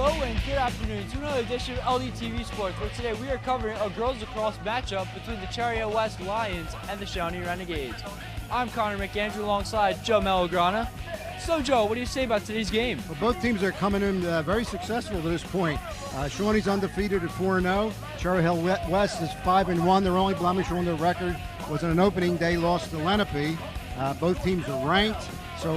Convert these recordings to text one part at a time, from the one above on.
Hello and good afternoon to another edition of LDTV Sports, where today we are covering a girls lacrosse matchup between the Cherry Hill West Lions and the Shawnee Renegades. I'm Connor McAndrew alongside Joe Malagrana. So Joe, what do you say about today's game? Well, both teams are coming in very successful to this point. Shawnee's undefeated at 4-0. Cherry Hill West is 5-1. Their only blemish on their record was an opening day loss to Lenape. Both teams are ranked. So,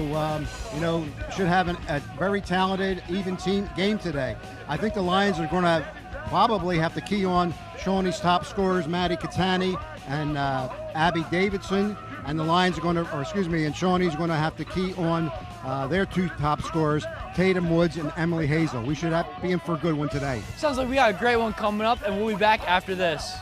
should have a very talented, even team game today. I think the Lions are going to probably have to key on Shawnee's top scorers, Maddie Catani and Abby Davidson. And the Lions are and Shawnee's going to have to key on their two top scorers, Tatum Woods and Emily Hazel. We should be in for a good one today. Sounds like we got a great one coming up, and we'll be back after this.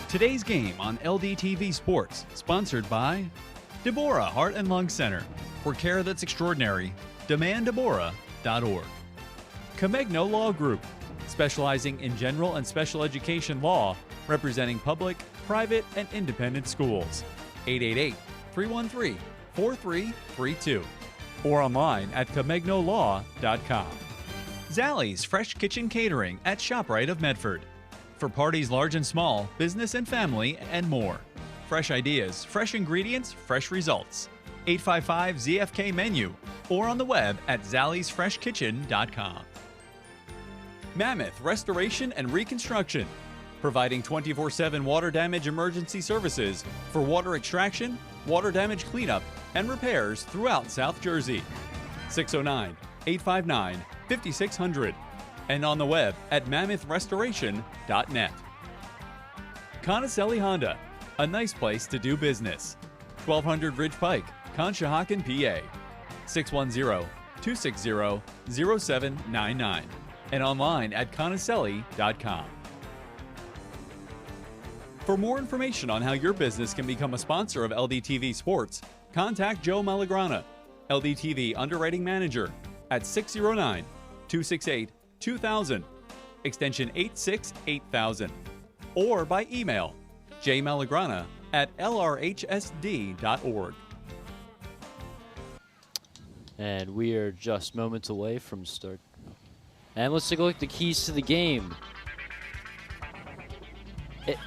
Today's game on LDTV Sports, sponsored by Deborah Heart and Lung Center. For care that's extraordinary, demanddeborah.org. Comegno Law Group, specializing in general and special education law, representing public, private, and independent schools. 888-313-4332. Or online at comegnolow.com. Zallie's Fresh Kitchen Catering at ShopRite of Medford. For parties large and small, business and family, and more. Fresh ideas, fresh ingredients, fresh results. 855-ZFK menu or on the web at zalliesfreshkitchen.com. Mammoth Restoration and Reconstruction, providing 24/7 water damage emergency services for water extraction, water damage cleanup, and repairs throughout South Jersey. 609-859-5600. And on the web at mammothrestoration.net. Conacelli Honda, a nice place to do business. 1200 Ridge Pike, Conshohocken, PA. 610-260-0799. And online at conacelli.com. For more information on how your business can become a sponsor of LDTV Sports, contact Joe Malagrana, LDTV Underwriting Manager, at 609-268-2000, extension 868,000, or by email jmalagrana@lrhsd.org. And we are just moments away from start. And let's take a look at the keys to the game.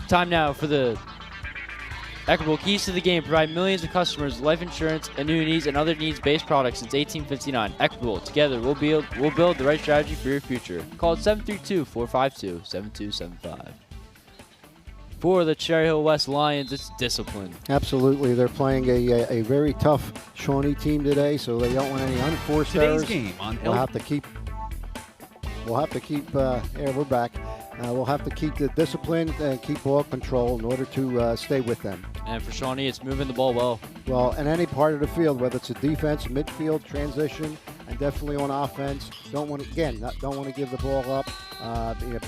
Time now for the Equitable Keys to the Game. Provide millions of customers life insurance, annuities, and other needs-based products since 1859. Equitable. Together, we'll build the right strategy for your future. Call 732-452-7275. For the Cherry Hill West Lions, it's discipline. Absolutely. They're playing a very tough Shawnee team today, so they don't want any unforced errors. Today's game on We'll have to keep we're back. We'll have to keep the discipline and keep ball control in order to stay with them. And for Shawnee, it's moving the ball well. Well, in any part of the field, whether it's a defense, midfield, transition, and definitely on offense, don't want to give the ball up.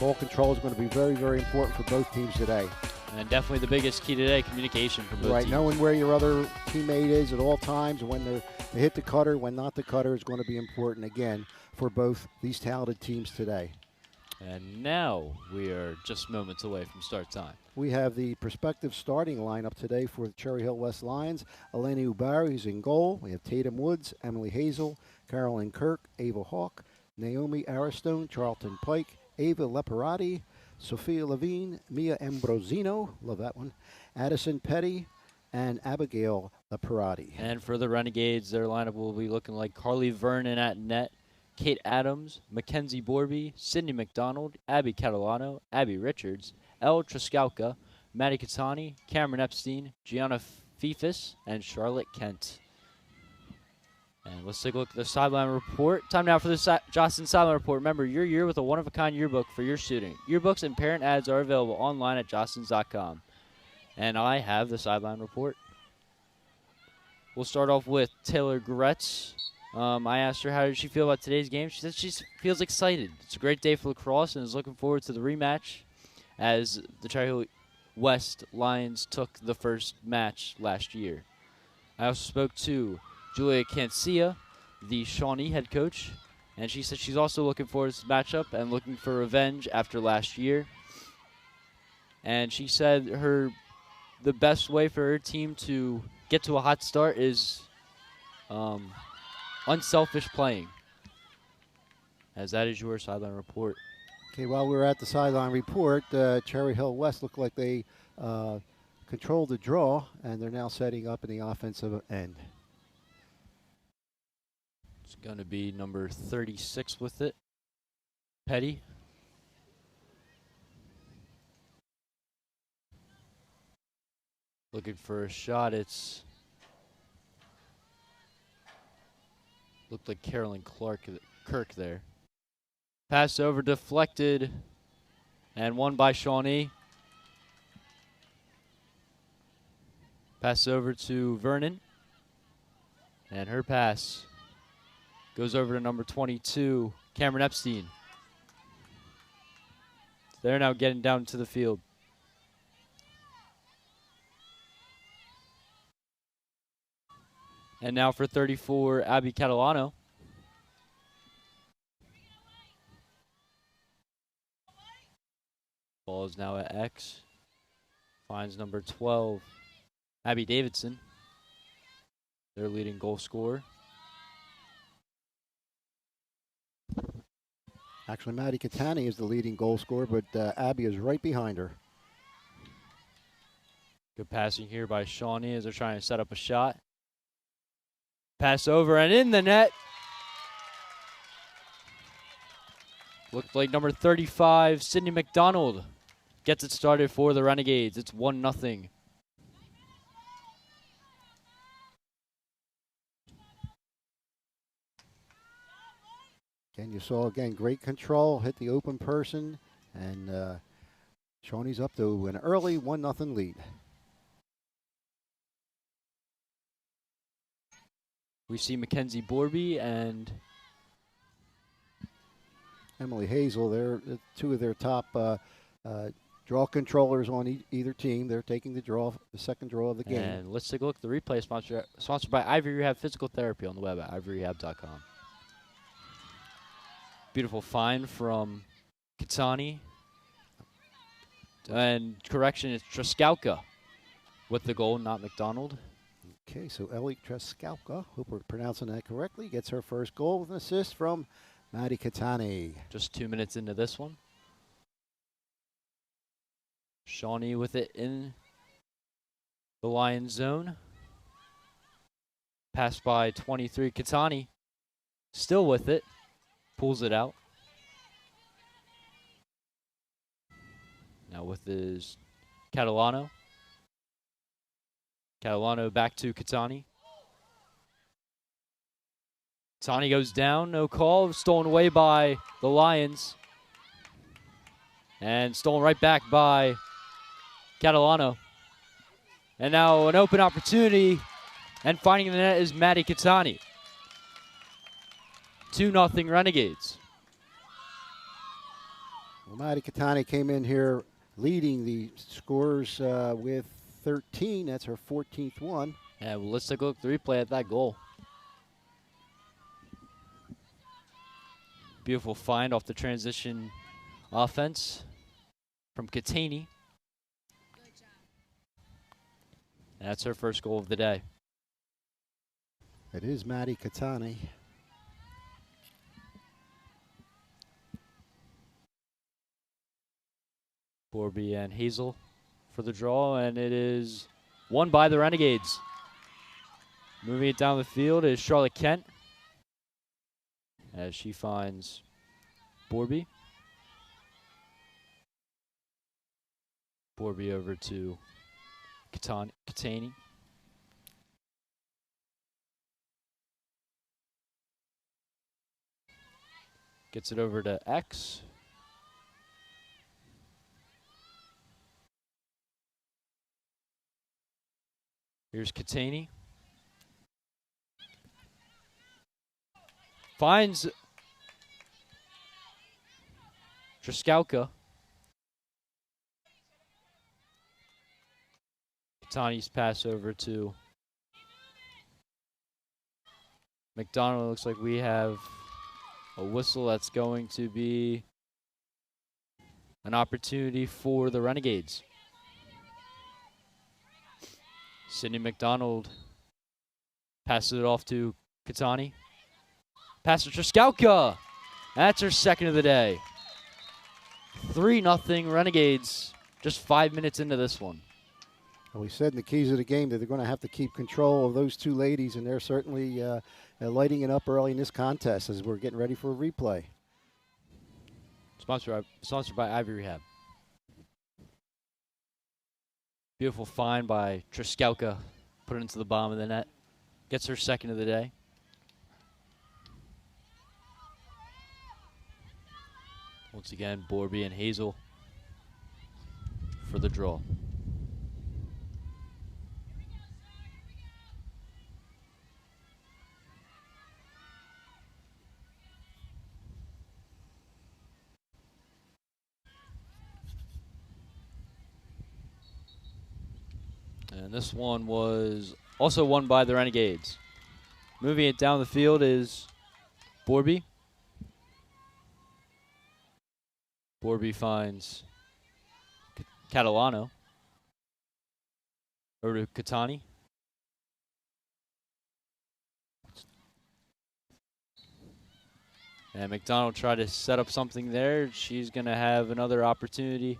Ball control is going to be very, very important for both teams today. And definitely the biggest key today, communication from both teams. Knowing where your other teammate is at all times, when they hit the cutter, when not the cutter, is going to be important again for both these talented teams today. And now we are just moments away from start time. We have the prospective starting lineup today for the Cherry Hill West Lions. Eleni Ubari is in goal. We have Tatum Woods, Emily Hazel, Carolyn Kirk, Ava Hawk, Naomi Aristone, Charlton Pike, Ava Leparati, Sophia Levine, Mia Ambrosino, love that one, Addison Petty, and Abigail Leparati. And for the Renegades, their lineup will be looking like Carly Vernon at net, Kate Adams, Mackenzie Borby, Sydney McDonald, Abby Catalano, Abby Richards, Elle Triskauka, Maddie Catani, Cameron Epstein, Gianna Fifis, and Charlotte Kent. And let's take a look at the sideline report. Time now for the Johnson sideline report. Remember, your year with a one-of-a-kind yearbook for your student. Yearbooks and parent ads are available online at johnsons.com. And I have the sideline report. We'll start off with Taylor Gretz. I asked her how did she feel about today's game. She said she feels excited. It's a great day for lacrosse and is looking forward to the rematch as the Cherry Hill West Lions took the first match last year. I also spoke to Julia Cancia, the Shawnee head coach, and she said she's also looking forward to this matchup and looking for revenge after last year. And she said the best way for her team to get to a hot start is unselfish playing. As that is your sideline report. Okay, while we were at the sideline report, Cherry Hill West looked like they controlled the draw, and they're now setting up in the offensive end. It's going to be number 36 with it. Petty. Looking for a shot. It's looked like Carolyn Kirk there. Pass over, deflected, and won by Shawnee. Pass over to Vernon. And her pass goes over to number 22, Cameron Epstein. They're now getting down to the field. And now for 34, Abby Catalano. Ball is now at X. Finds number 12, Abby Davidson, their leading goal scorer. Actually, Maddie Catani is the leading goal scorer, but Abby is right behind her. Good passing here by Shawnee as they're trying to set up a shot. Pass over and in the net. Looked like number 35, Sydney McDonald, gets it started for the Renegades. It's 1-0. And you saw, again, great control, hit the open person, and Shawnee's up to an early 1-0 lead. We see Mackenzie Borby and Emily Hazel. They're two of their top draw controllers on either team. They're taking the second draw of the game. And let's take a look at the replay sponsored by Ivory Rehab Physical Therapy on the web at ivoryrehab.com. Beautiful find from Katani. And correction, it's Truskauka with the goal, not McDonald. Okay, so Ellie Truskauka, hope we're pronouncing that correctly, gets her first goal with an assist from Maddie Katani. Just 2 minutes into this one. Shawnee with it in the Lions zone. Passed by 23, Katani. Still with it. Pulls it out. Now with his Catalano. Catalano back to Katani. Katani goes down, no call. Stolen away by the Lions. And stolen right back by Catalano. And now an open opportunity. And finding the net is Maddie Katani. 2-0 Renegades. Well, Maddie Katani came in here leading the scorers with 13. That's her 14th one. Yeah, well, let's take a look at the replay at that goal. Beautiful find off the transition offense from Katani. That's her first goal of the day. It is Maddie Katani. Borby and Hazel for the draw, and it is won by the Renegades. Moving it down the field is Charlotte Kent as she finds Borby. Borby over to Katani. Gets it over to X. Here's Katani. Finds Truskauka. Katani's pass over to McDonald. Looks like we have a whistle that's going to be an opportunity for the Renegades. Sydney McDonald passes it off to Katani. Pass to Truskauka. That's her second of the day. 3-0 Renegades just 5 minutes into this one. Well, we said in the keys of the game that they're going to have to keep control of those two ladies, and they're certainly lighting it up early in this contest as we're getting ready for a replay. Sponsored by Ivy Rehab. Beautiful find by Truskauka. Put it into the bottom of the net. Gets her second of the day. Once again, Borby and Hazel for the draw. And this one was also won by the Renegades. Moving it down the field is Borby. Borby finds Catalano. Over to Katani. And McDonald tried to set up something there. She's going to have another opportunity.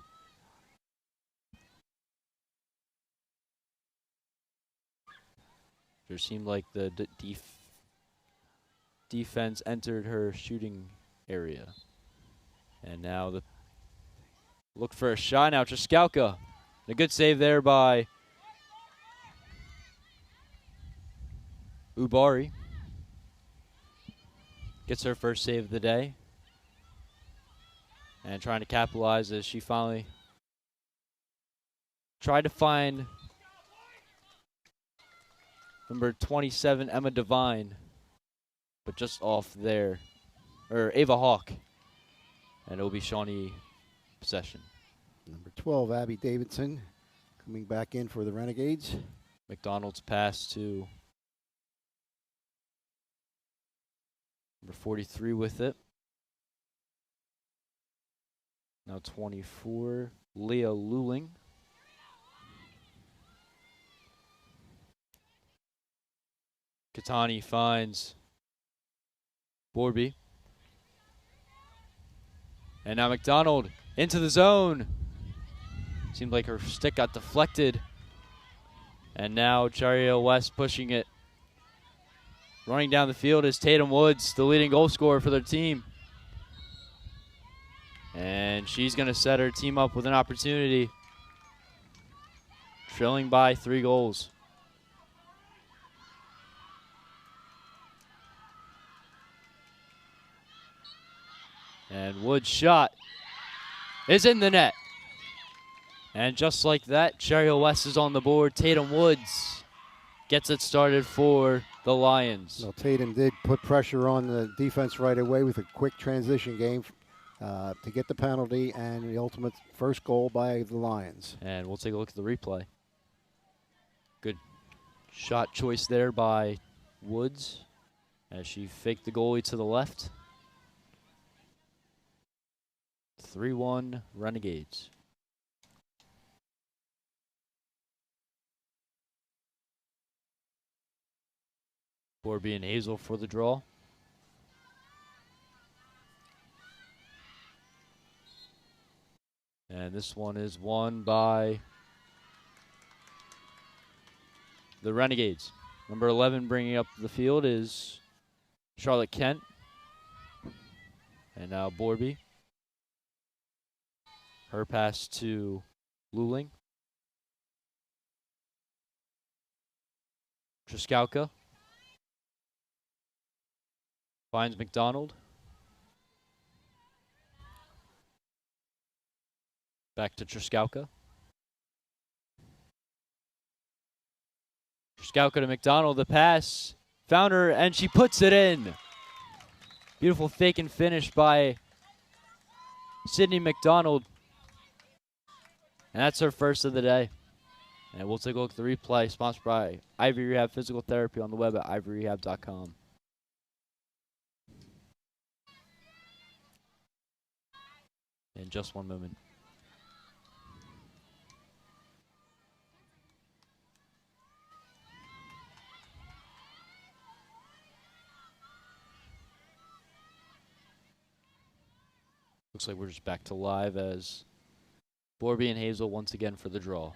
It seemed like the defense entered her shooting area. And now the look for a shot now. Truskauka. A good save there by Ubari. Gets her first save of the day. And trying to capitalize as she finally tried to find number 27, Emma Devine, but just off there. Or Ava Hawk. And it'll be Shawnee possession. Number 12, Abby Davidson, coming back in for the Renegades. McDonald's pass to number 43 with it. Now 24, Leah Luling. Katani finds Borby. And now McDonald into the zone. Seemed like her stick got deflected. And now Charia West pushing it. Running down the field is Tatum Woods, the leading goal scorer for their team. And she's going to set her team up with an opportunity. Trailing by 3 goals. And Woods' shot is in the net. And just like that, Cherry West is on the board. Tatum Woods gets it started for the Lions. Well, Tatum did put pressure on the defense right away with a quick transition game to get the penalty and the ultimate first goal by the Lions. And we'll take a look at the replay. Good shot choice there by Woods as she faked the goalie to the left. 3-1 Renegades. Borby and Hazel for the draw. And this one is won by the Renegades. Number 11 bringing up the field is Charlotte Kent. And now Borby. Her pass to Luling. Truskauka finds McDonald. Back to Truskauka. Truskauka to McDonald. The pass found her, and she puts it in. Beautiful fake and finish by Sydney McDonald. And that's her first of the day. And we'll take a look at the replay, sponsored by Ivy Rehab Physical Therapy on the web at ivyrehab.com. In just one moment. Looks like we're just back to live as Borby and Hazel once again for the draw.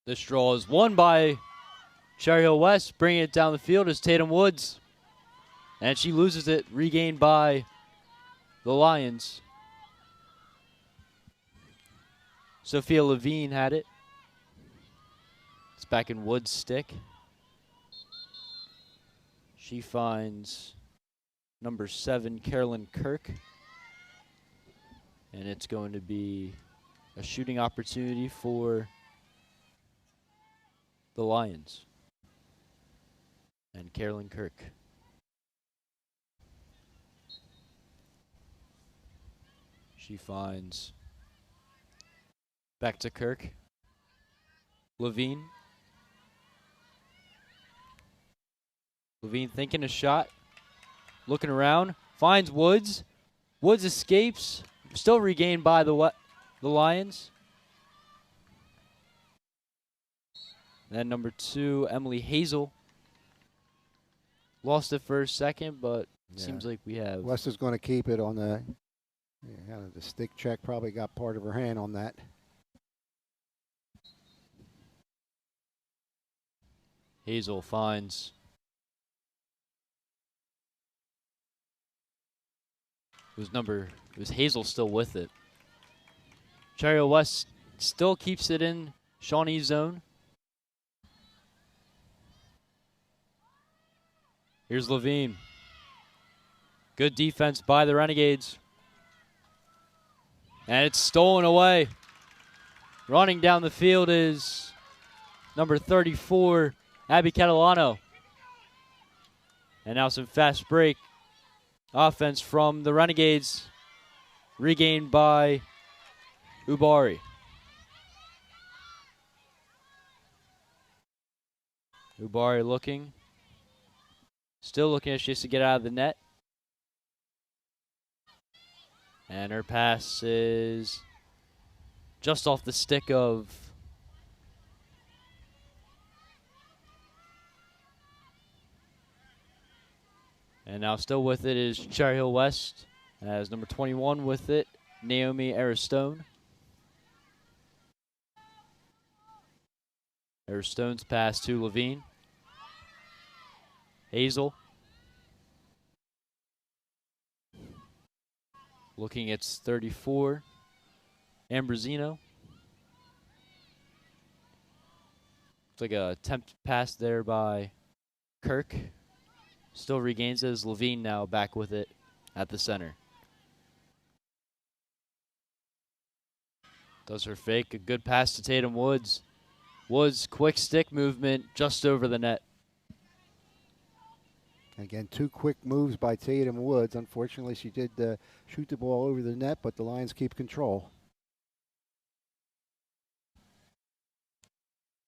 This draw is won by Cherry Hill West, bringing it down the field is Tatum Woods. And she loses it, regained by the Lions. Sophia Levine had it. It's back in Woods' stick. She finds number 7, Carolyn Kirk. And it's going to be a shooting opportunity for the Lions. And Carolyn Kirk. She finds back to Kirk. Levine. Levine thinking a shot. Looking around. Finds Woods. Woods escapes. Still regained by the Lions. Then number 2, Emily Hazel. Lost it for a second, but seems like we have. West is going to keep it on the, kind of the stick check. Probably got part of her hand on that. Hazel finds. It was Hazel still with it. Cherry Hill West still keeps it in Shawnee's zone. Here's Levine. Good defense by the Renegades. And it's stolen away. Running down the field is number 34, Abby Catalano. And now some fast break offense from the Renegades. Regained by Ubari. Ubari looking. Still looking as she has to get out of the net. And her pass is just off the stick of and now still with it is Cherry Hill West as number 21 with it, Naomi Aristone. Aristone's pass to Levine. Hazel. Looking at 34. Ambrosino. Looks like a attempt pass there by Kirk. Still regains it as Levine now back with it at the center. Does her fake. A good pass to Tatum Woods. Woods, quick stick movement just over the net. Again, 2 quick moves by Tatum Woods. Unfortunately, she did shoot the ball over the net, but the Lions keep control.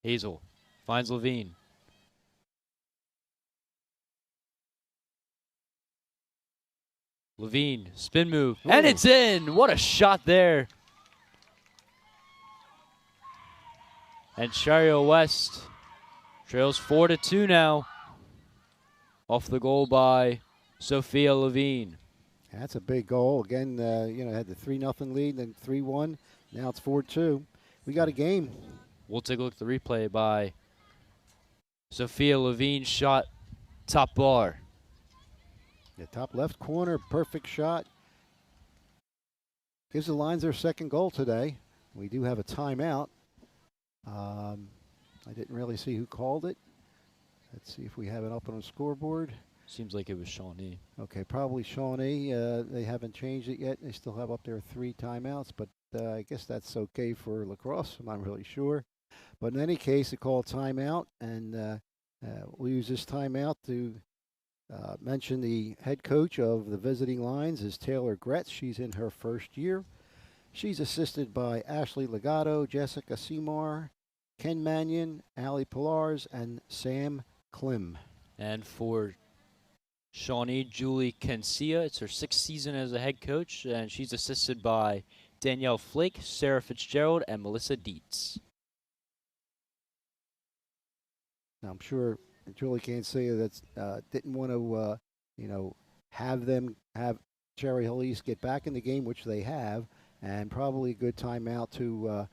Hazel finds Levine. Levine, spin move, and it's in! What a shot there. And Cherry Hill West trails 4-2 now. Off the goal by Sophia Levine. That's a big goal. Again, had the 3-0 lead, then 3-1. Now it's 4-2. We got a game. We'll take a look at the replay by Sophia Levine. Shot top bar. The top left corner, perfect shot. Gives the Lions their second goal today. We do have a timeout. I didn't really see who called it. Let's see if we have it up on the scoreboard. Seems like it was Shawnee. Okay, probably Shawnee. They haven't changed it yet. They still have up there 3 timeouts, but I guess that's okay for Lacrosse. I'm not really sure. But in any case, they call timeout, and We'll use this timeout to mention the head coach of the visiting Lions is Taylor Gretz. She's in her first year. She's assisted by Ashley Legato, Jessica Seymour, Ken Mannion, Ali Pilars, and Sam Klim. And for Shawnee, Julie Kensia, it's her 6th season as a head coach, and she's assisted by Danielle Flake, Sarah Fitzgerald, and Melissa Dietz. Now, I'm sure Julie Kensia that didn't want to, have Cherry Hill East get back in the game, which they have, and probably a good timeout to,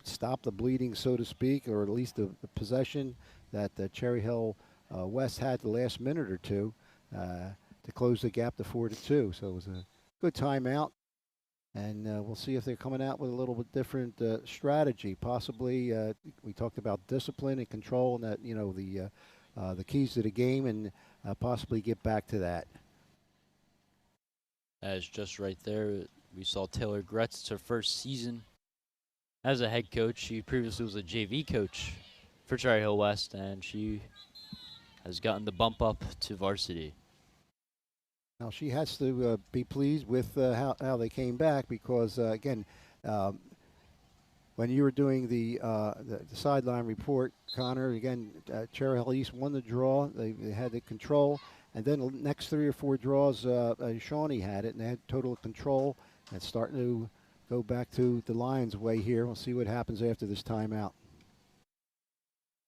stop the bleeding, so to speak, or at least the possession that Cherry Hill West had the last minute or two to close the gap to 4-2. So it was a good timeout, and we'll see if they're coming out with a little bit different strategy. Possibly, we talked about discipline and control, and that the keys to the game, and possibly get back to that. As just right there, we saw Taylor Gretz. It's her first season as a head coach. She previously was a JV coach for Cherry Hill West, and she has gotten the bump up to varsity. Now she has to be pleased with how they came back, because again, when you were doing the sideline report, Connor, again, Cherry Hill East won the draw. They had the control, and then the next 3 or 4 draws, Shawnee had it, and they had total control. And it's starting to go back to the Lions' way here. We'll see what happens after this timeout.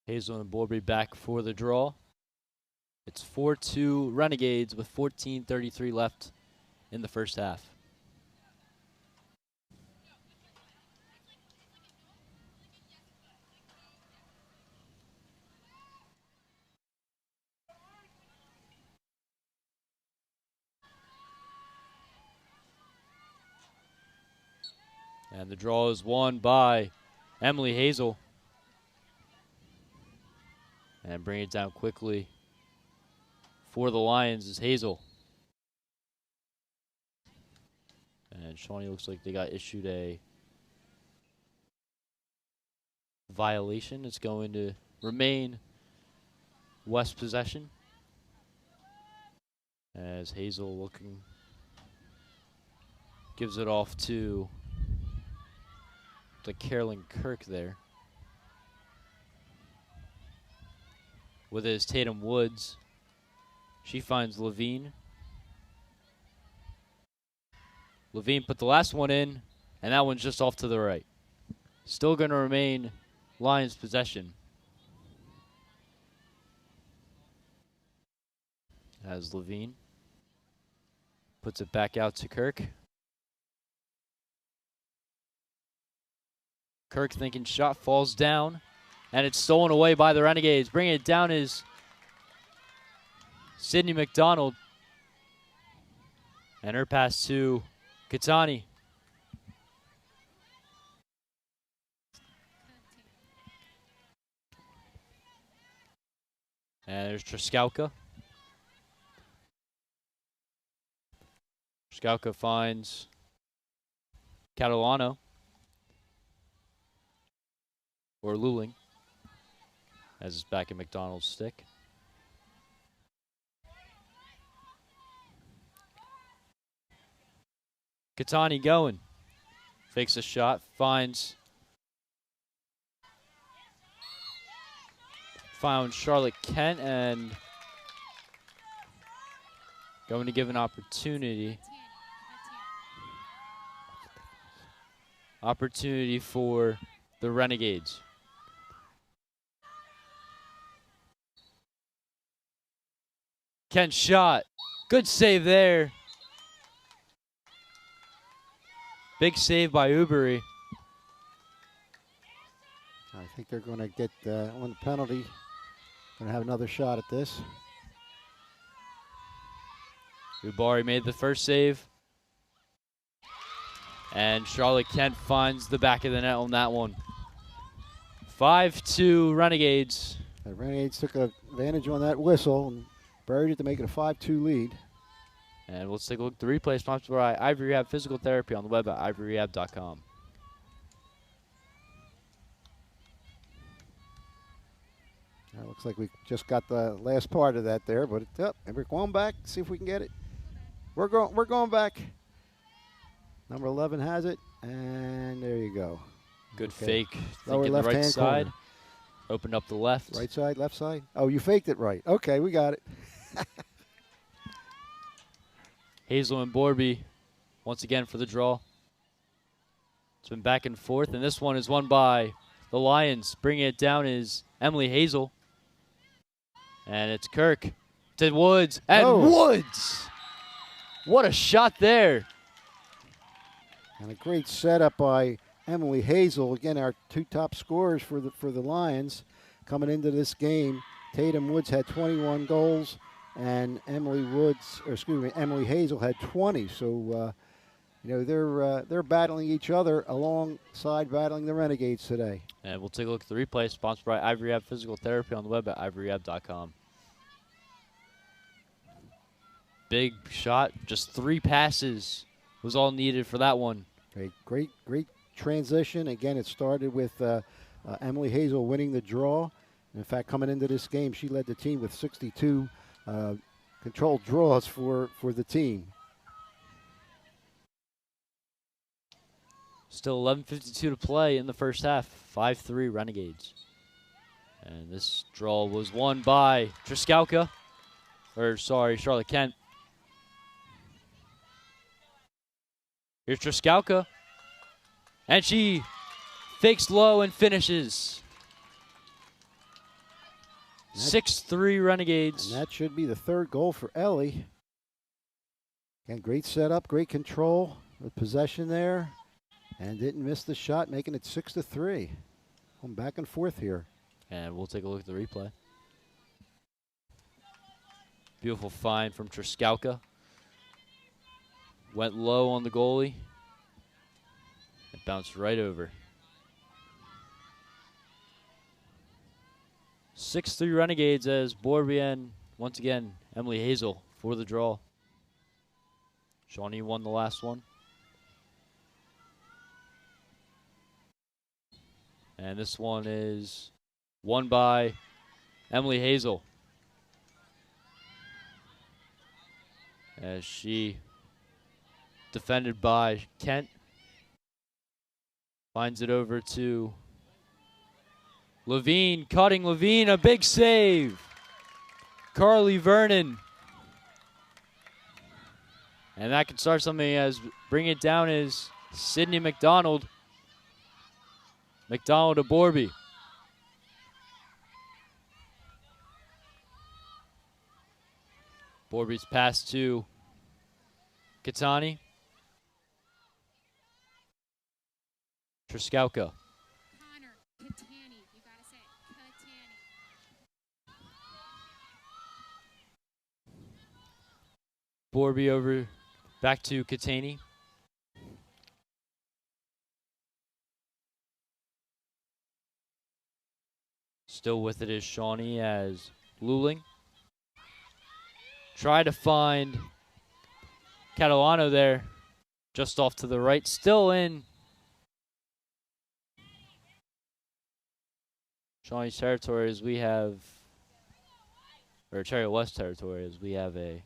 Hazel and Borby back for the draw. It's 4-2 Renegades with 14:33 left in the first half. And the draw is won by Emily Hazel. And bring it down quickly for the Lions is Hazel. And Shawnee looks like they got issued a violation. It's going to remain West possession. As Hazel looking, gives it off to the Carolyn Kirk there. With his Tatum Woods. She finds Levine. Levine put the last one in, and that one's just off to the right. Still going to remain Lions possession. As Levine puts it back out to Kirk. Kirk thinking shot, falls down, and it's stolen away by the Renegades. Bringing it down is Sydney McDonald. And her pass to Katani. And there's Truskowka. Truskowka finds Catalano. Or Luling, as it's back in McDonald's stick. Katani going. Fakes a shot, finds. Found Charlotte Kent, and going to give an opportunity. Opportunity for the Renegades. Kent shot. Good save there. Big save by Ubery. I think they're going to get on the penalty. Going to have another shot at this. Ubari made the first save. And Charlotte Kent finds the back of the net on that one. 5-2 Renegades. The Renegades took advantage on that whistle and buried it to make it a 5-2 lead. And let's take a look at the replay sponsored by Ivory Rehab Physical Therapy on the web at ivoryrehab.com. Looks like we just got the last part of that there, but and we're going back. See if we can get it. We're going back. Number 11 has it, and there you go. Good Okay. fake. Lower Thinking the right left-hand side. corner. Open up the left. Right side, left side. Oh, you faked it right. Okay, we got it. Hazel and Borby once again for the draw. It's been back and forth, and this one is won by the Lions. Bringing it down is Emily Hazel. And it's Kirk to Woods. And Woods! What a shot there. And a great setup by Emily Hazel. Again, our two top scorers for the Lions coming into this game. Tatum Woods had 21 goals, and Emily Hazel had 20. So, they're battling each other alongside battling the Renegades today. And we'll take a look at the replay, sponsored by Ivory Ab Physical Therapy on the web at ivoryab.com. Big shot, just 3 passes was all needed for that one. Great transition. Again, it started with Emily Hazel winning the draw. In fact, coming into this game, she led the team with 62 controlled draws for the team. Still 11:52 to play in the first half. 5-3 Renegades. And this draw was won by Charlotte Kent. Here's Truskauka. And she fakes low and finishes. 6-3 Renegades. And that should be the 3rd goal for Ellie. Again, great setup, great control with possession there. And didn't miss the shot, making it 6-3. Going back and forth here. And we'll take a look at the replay. Beautiful find from Truskauka. Went low on the goalie. It bounced right over. 6-3 Renegades as Borby and, once again, Emily Hazel for the draw. Shawnee won the last one. And this one is won by Emily Hazel. As she defended by Kent. Finds it over to Levine, cutting Levine, a big save. Carly Vernon. And that can start something as bring it down is Sydney McDonald. McDonald to Borby. Borby's pass to Katani. Truskauka. Connor, Katani, you gotta say it, Katani. Borby over, back to Katani. Still with it is Shawnee as Luling. Try to find Catalano there, just off to the right, still in Shawnee's territory as we have, or Cherry West territory as we have a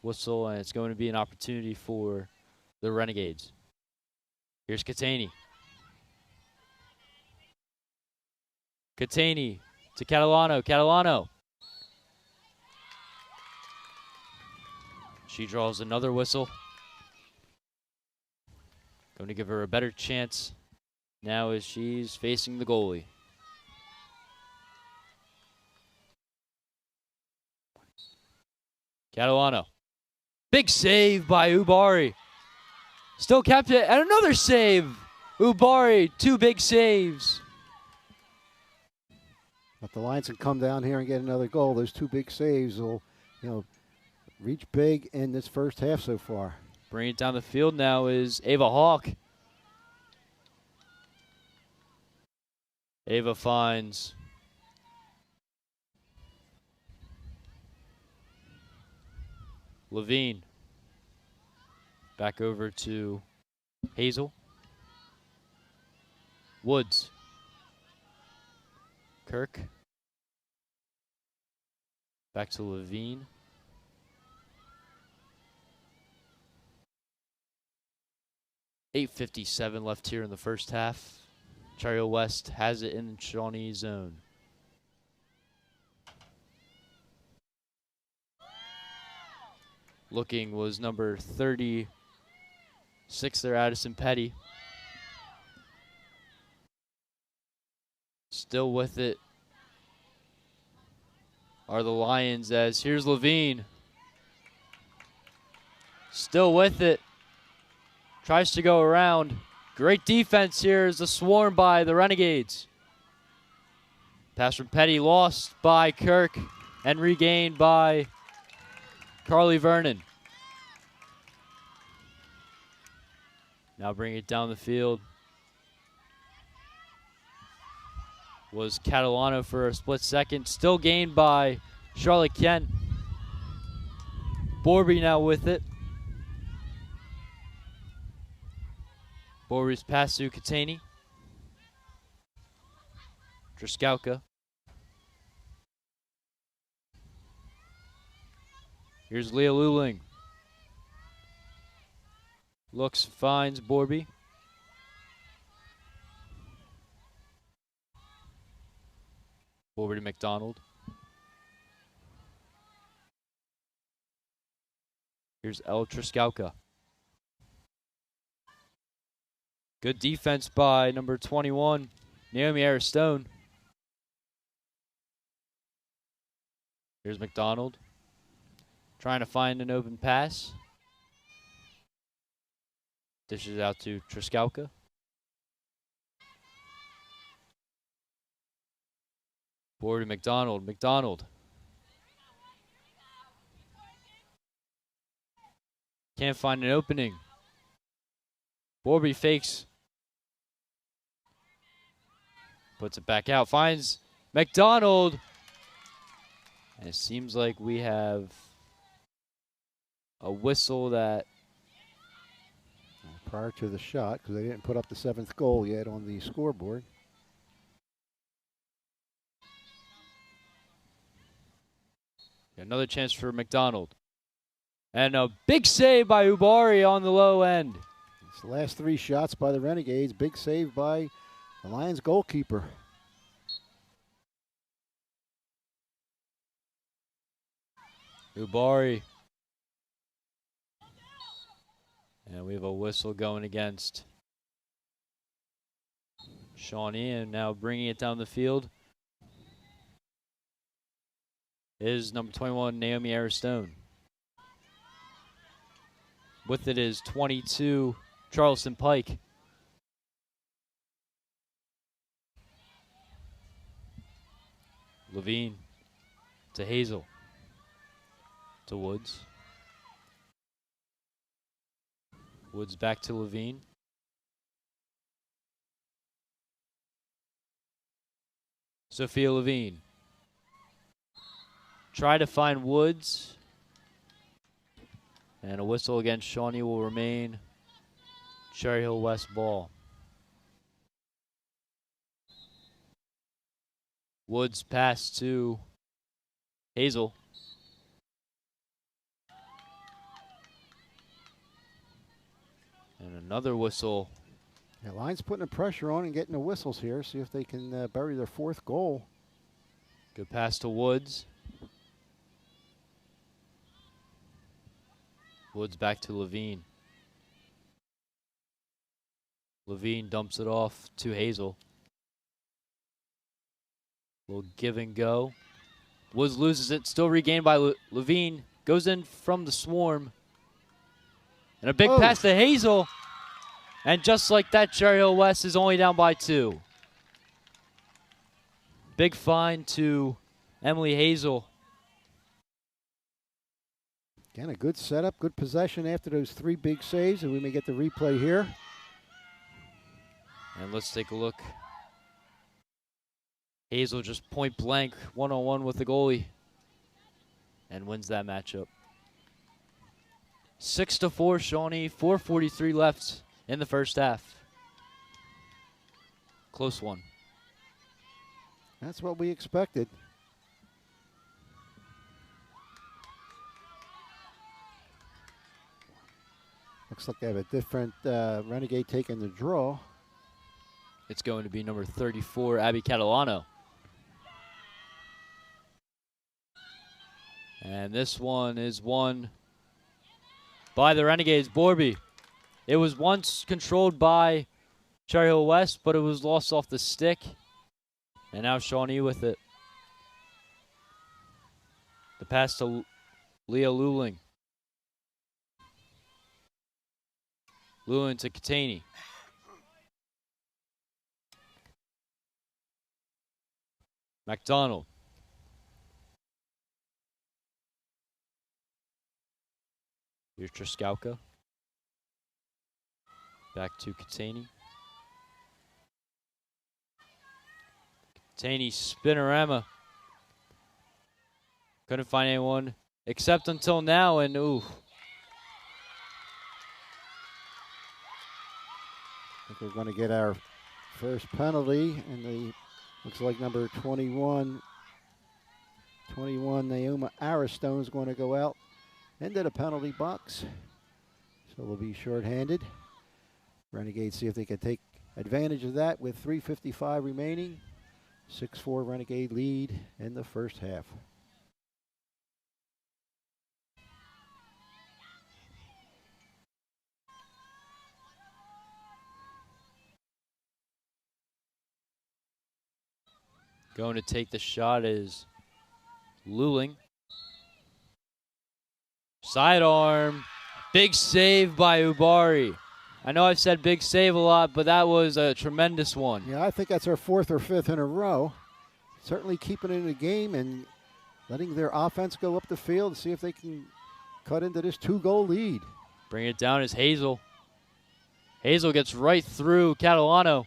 whistle, and it's going to be an opportunity for the Renegades. Here's Katani. Katani to Catalano. Catalano. She draws another whistle. Going to give her a better chance now as she's facing the goalie. Catalano. Big save by Ubari. Still kept it, and another save. Ubari, 2 big saves. If the Lions can come down here and get another goal, those 2 big saves will, reach big in this first half so far. Bringing it down the field now is Ava Hawk. Ava finds Levine. Back over to Hazel. Woods. Kirk. Back to Levine. .857 left here in the first half. Cherry West has it in Shawnee zone. Looking was number 36 there, Addison Petty. Still with it are the Lions, as here's Levine. Still with it. Tries to go around. Great defense here as the swarm by the Renegades. Pass from Petty, lost by Kirk and regained by Carly Vernon. Now bring it down the field. Was Catalano for a split second. Still gained by Charlotte Kent. Borby now with it. Borby's pass to Katani. Truskauka. Here's Leah Luling. Looks, finds Borby. Borby to McDonald. Here's El Truskauka. Good defense by number 21, Naomi Aristone. Here's McDonald. Trying to find an open pass. Dishes out to Truskauka. Borby to McDonald. McDonald. Can't find an opening. Borby fakes. Puts it back out. Finds McDonald. And it seems like we have a whistle that... Prior to the shot, because they didn't put up the 7th goal yet on the scoreboard. Another chance for McDonald. And a big save by Ubari on the low end. It's the last 3 shots by the Renegades. Big save by the Lions goalkeeper. Ubari. And we have a whistle going against Shawnee, and now bringing it down the field is number 21, Naomi Aristone. With it is 22, Charleston Pike. Levine to Hazel. To Woods. Woods back to Levine. Sophia Levine. Try to find Woods. And a whistle against Shawnee will remain. Cherry Hill West ball. Woods pass to Hazel. And another whistle. Yeah, Lions putting the pressure on and getting the whistles here. See if they can bury their 4th goal. Good pass to Woods. Woods back to Levine. Levine dumps it off to Hazel. Little give and go. Woods loses it. Still regained by Levine. Goes in from the swarm. And a big pass to Hazel. And just like that, Cherry Hill West is only down by 2. Big find to Emily Hazel. Again, a good setup, good possession after those 3 big saves, and we may get the replay here. And let's take a look. Hazel just point blank, one-on-one with the goalie. And wins that matchup. 6-4 Shawnee, 4:43 left in the first half. Close one. That's what we expected. Looks like they have a different Renegade taking the draw. It's going to be number 34, Abby Catalano. And this one is won by the Renegades, Borby. It was once controlled by Cherry Hill West, but it was lost off the stick. And now Shawnee with it. The pass to Leah Luling. Luling to Katani. McDonald. Here's Truskowka. Back to Katani. Katani spinorama. Couldn't find anyone except until now, and ooh. I think we're going to get our first penalty, and the looks like number 21 Naoma Aristone is going to go out into the penalty box. So they'll be shorthanded. Renegades see if they can take advantage of that with 3:55 remaining. 6-4 Renegade lead in the first half. Going to take the shot is Luling. Sidearm. Big save by Ubari. I know I've said big save a lot, but that was a tremendous one. Yeah, I think that's our 4th or 5th in a row. Certainly keeping it in the game and letting their offense go up the field and see if they can cut into this 2-goal lead. Bring it down is Hazel. Hazel gets right through Catalano.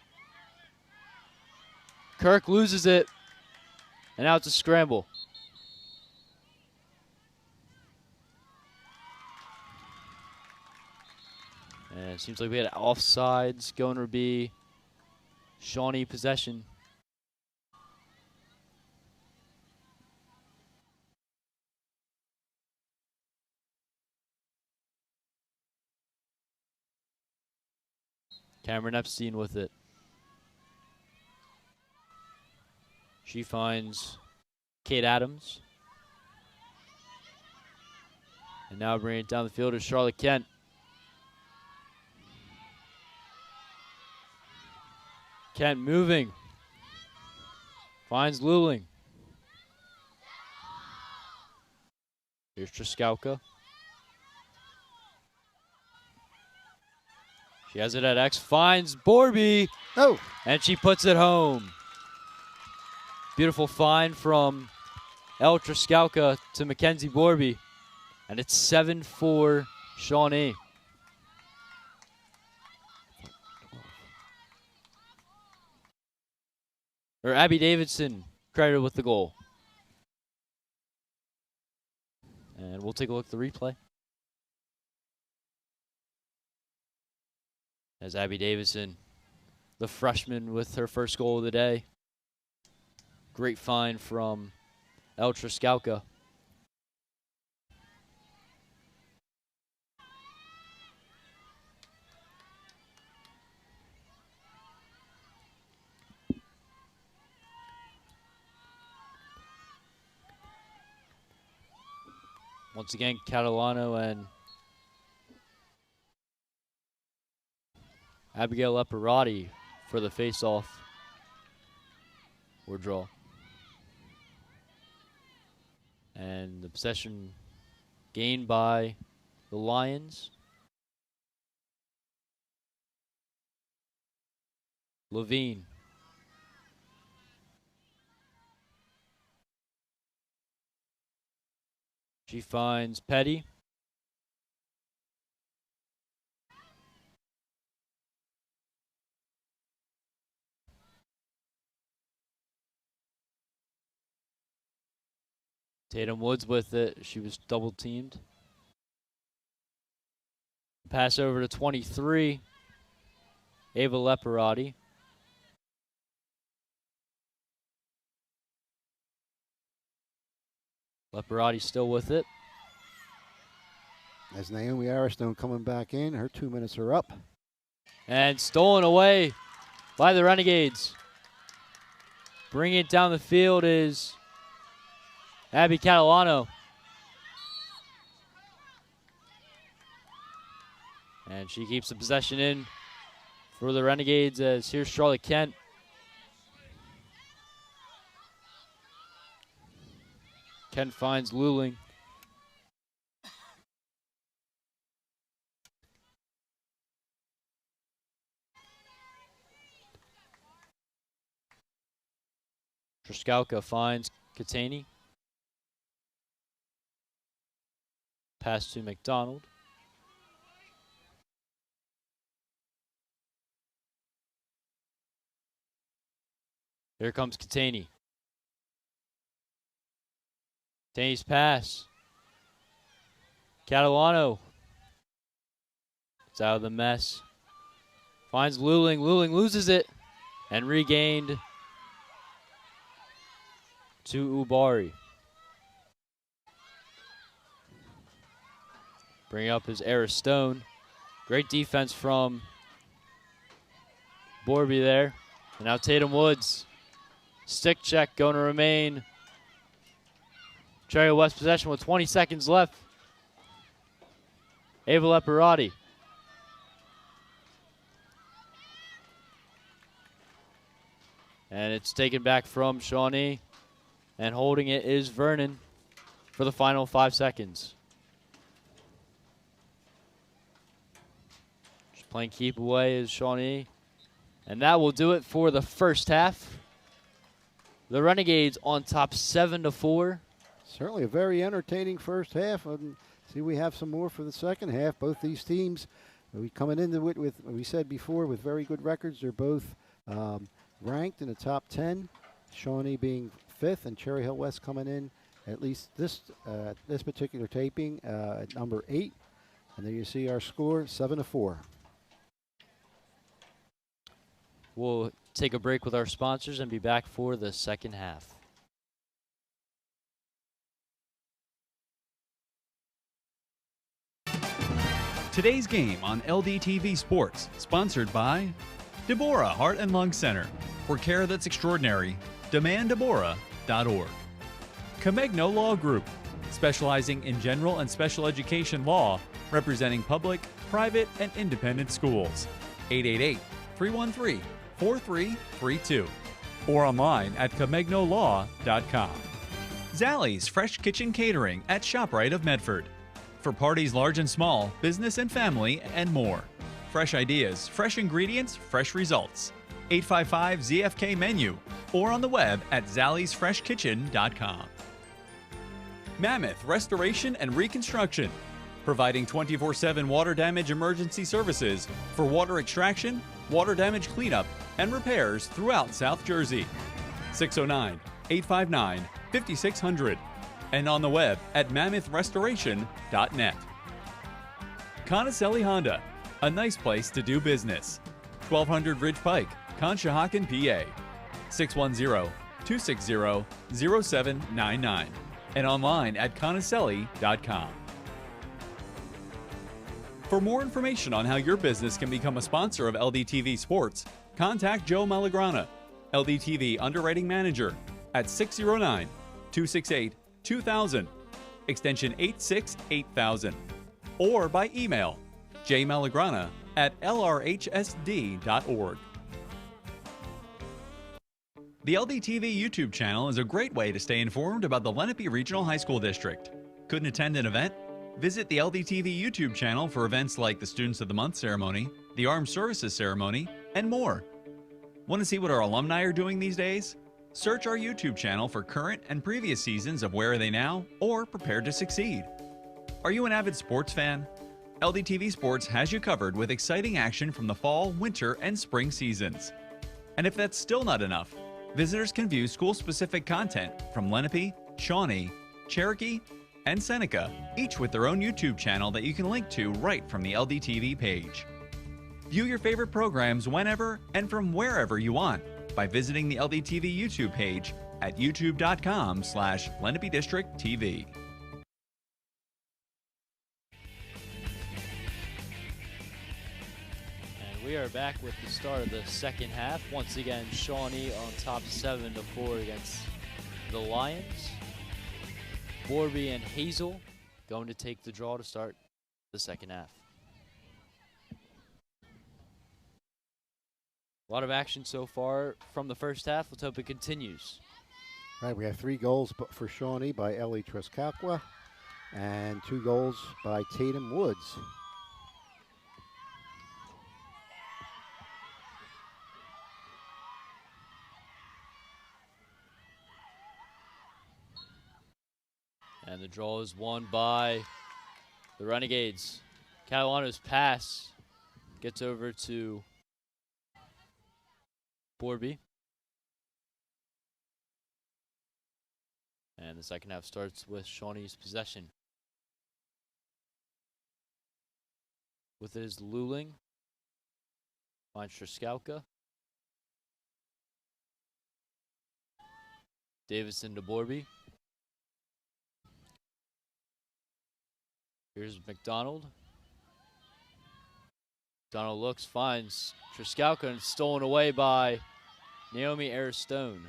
Kirk loses it. And now it's a scramble. And it seems like we had offsides. Going to be Shawnee possession. Cameron Epstein with it. She finds Kate Adams. And now bringing it down the field is Charlotte Kent. Kent moving. Finds Luling. Here's Truskowka. She has it at X. Finds Borby. Oh! And she puts it home. Beautiful find from El Truskowka to Mackenzie Borby. And it's 7-4 Shawnee. Or Abby Davidson credited with the goal. And we'll take a look at the replay. As Abby Davidson, the freshman with her first goal of the day. Great find from El Truskowka. Once again, Catalano and Abigail Leparati for the face-off or draw. And the possession gained by the Lions. Levine. She finds Petty. Tatum Woods with it. She was double teamed. Pass over to 23. Ava Leparati. Leparati still with it. As Naomi Aristone coming back in, her 2 minutes are up. And stolen away by the Renegades. Bringing it down the field is Abby Catalano. And she keeps the possession in for the Renegades as here's Charlotte Kent. Kent finds Luling. Truskowka finds Katani. Pass to McDonald. Here comes Katani. Katani's pass. Catalano. It's out of the mess. Finds Luling. Luling loses it and regained to Ubari. Bring up his Aristone. Great defense from Borby there. And now Tatum Woods. Stick check going to remain. Cherry West possession with 20 seconds left. Ava Leparati. And it's taken back from Shawnee. And holding it is Vernon for the final 5 seconds. Just playing keep away is Shawnee. And that will do it for the first half. The Renegades on top 7-4. Certainly a very entertaining first half. And see, we have some more for the second half. Both these teams, we coming into it with, we said before, with very good records. They're both ranked in the top 10. Shawnee being 5th, and Cherry Hill West coming in at least this particular taping at number 8. And there you see our score, 7-4. We'll take a break with our sponsors and be back for the second half. Today's game on LDTV Sports, sponsored by Deborah Heart and Lung Center. For care that's extraordinary, demanddeborah.org. Comegno Law Group, specializing in general and special education law, representing public, private, and independent schools. 888-313-4332. Or online at comegnolaw.com. Zallie's Fresh Kitchen Catering at ShopRite of Medford. For parties large and small, business and family, and more. Fresh ideas, fresh ingredients, fresh results. 855-ZFK menu or on the web at zalliesfreshkitchen.com. Mammoth Restoration and Reconstruction, providing 24/7 water damage emergency services for water extraction, water damage cleanup, and repairs throughout South Jersey. 609-859-5600 and on the web at mammothrestoration.net. Conacelli Honda, a nice place to do business. 1200 Ridge Pike, Conshohocken, PA. 610-260-0799 and online at conacelli.com. For more information on how your business can become a sponsor of LDTV Sports, contact Joe Malagrana, LDTV Underwriting Manager, at 609-268-2000, extension 868,000, or by email jmalagrana@lrhsd.org. The LDTV YouTube channel is a great way to stay informed about the Lenape Regional High School District. Couldn't attend an event? Visit the LDTV YouTube channel for events like the Students of the Month ceremony, the Armed Services ceremony, and more. Want to see what our alumni are doing these days? Search our YouTube channel for current and previous seasons of Where Are They Now? Or Prepare to Succeed. Are you an avid sports fan? LDTV Sports has you covered with exciting action from the fall, winter, and spring seasons. And if that's still not enough, visitors can view school-specific content from Lenape, Shawnee, Cherokee, and Seneca, each with their own YouTube channel that you can link to right from the LDTV page. View your favorite programs whenever and from wherever you want by visiting the LDTV YouTube page at youtube.com/Lenape District TV. We are back with the start of the second half. Once again, Shawnee on top 7-4 against the Lions. Borby and Hazel going to take the draw to start the second half. A lot of action so far from the first half. Let's hope it continues. Right, we have 3 goals for Shawnee by Ellie Triscalqua and 2 goals by Tatum Woods. And the draw is won by the Renegades. Catalano's pass gets over to Borby. And the second half starts with Shawnee's possession. With it is Luling. Finds Triscalqua. Davidson to Borby. Here's McDonald. McDonald looks, finds Triscalqua, and stolen away by Naomi Aristone.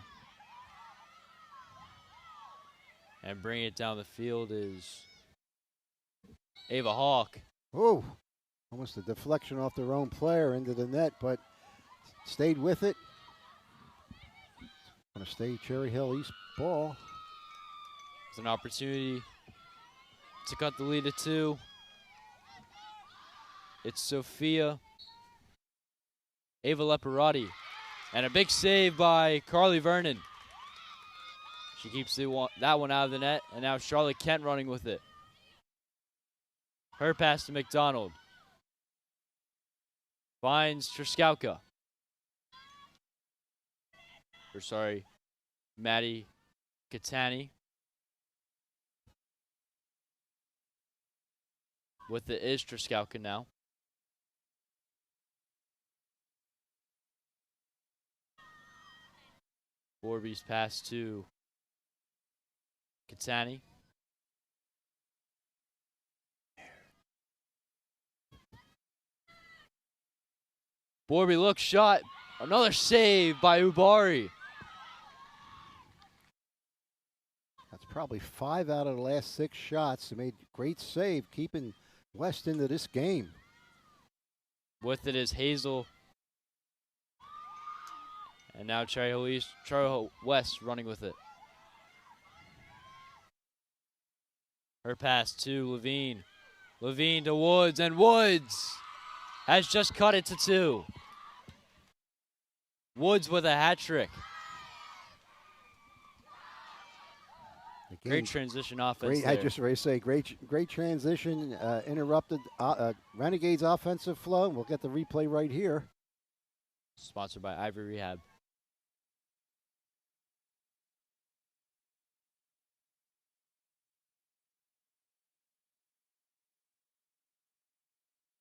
And bringing it down the field is Ava Hawk. Oh, almost a deflection off their own player into the net, but stayed with it. Going to stay Cherry Hill East ball. It's an opportunity to cut the lead to 2. It's Sophia Ava Leparati. And a big save by Carly Vernon. She keeps that one out of the net, and now Charlotte Kent running with it. Her pass to McDonald. Finds Triscalqua. Or sorry, Maddie Catani. With it is Triscalqua now. Borby's pass to Catani. Borby looks, shot. Another save by Ubari. That's probably 5 out of the last 6 shots. They made great save, keeping West into this game. With it is Hazel. And now Cherry Hill West running with it. Her pass to Levine. Levine to Woods, and Woods has just cut it to 2. Woods with a hat trick. Great transition offense. I just ready to say, great transition. Interrupted Renegades' offensive flow. We'll get the replay right here. Sponsored by Ivory Rehab.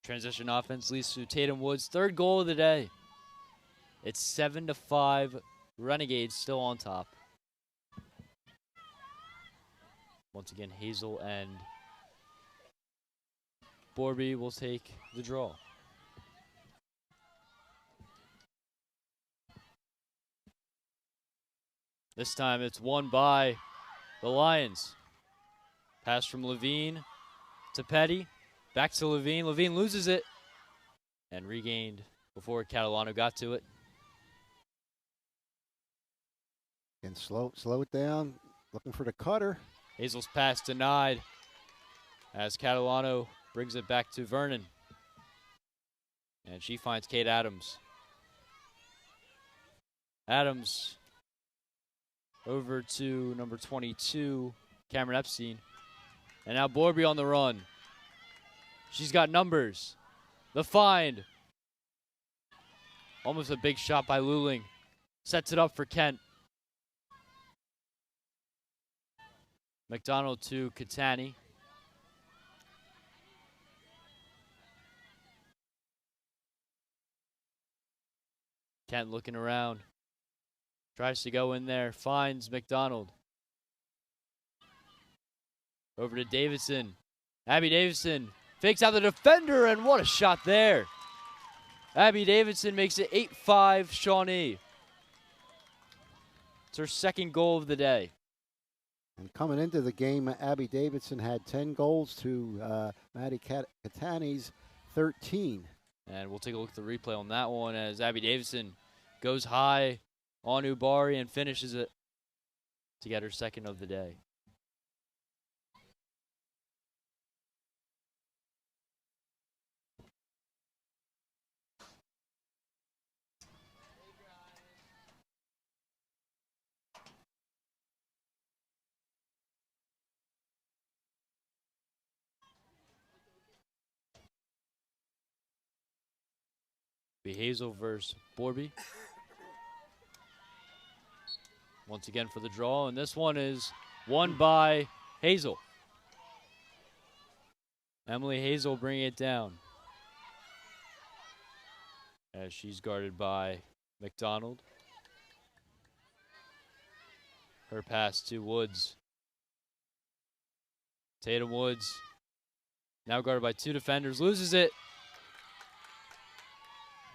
Transition offense leads to Tatum Woods' 3rd goal of the day. It's 7-5. Renegades still on top. Once again, Hazel and Borby will take the draw. This time it's won by the Lions. Pass from Levine to Petty. Back to Levine. Levine loses it and regained before Catalano got to it. And slow it down. Looking for the cutter. Hazel's pass denied as Catalano brings it back to Vernon. And she finds Kate Adams. Adams over to number 22, Cameron Epstein. And now Borby on the run. She's got numbers. The find. Almost a big shot by Luling. Sets it up for Kent. McDonald to Catani. Kent looking around. Tries to go in there. Finds McDonald. Over to Davidson. Abby Davidson fakes out the defender, and what a shot there. Abby Davidson makes it 8-5 Shawnee. It's her second goal of the day. And coming into the game, Abby Davidson had 10 goals to Maddie Catani's 13. And we'll take a look at the replay on that one as Abby Davidson goes high on Ubari and finishes it to get her second of the day. Be Hazel versus Borby. Once again for the draw, and this one is won by Hazel. Emily Hazel bringing it down as she's guarded by McDonald. Her pass to Woods. Tatum Woods, now guarded by two defenders, loses it.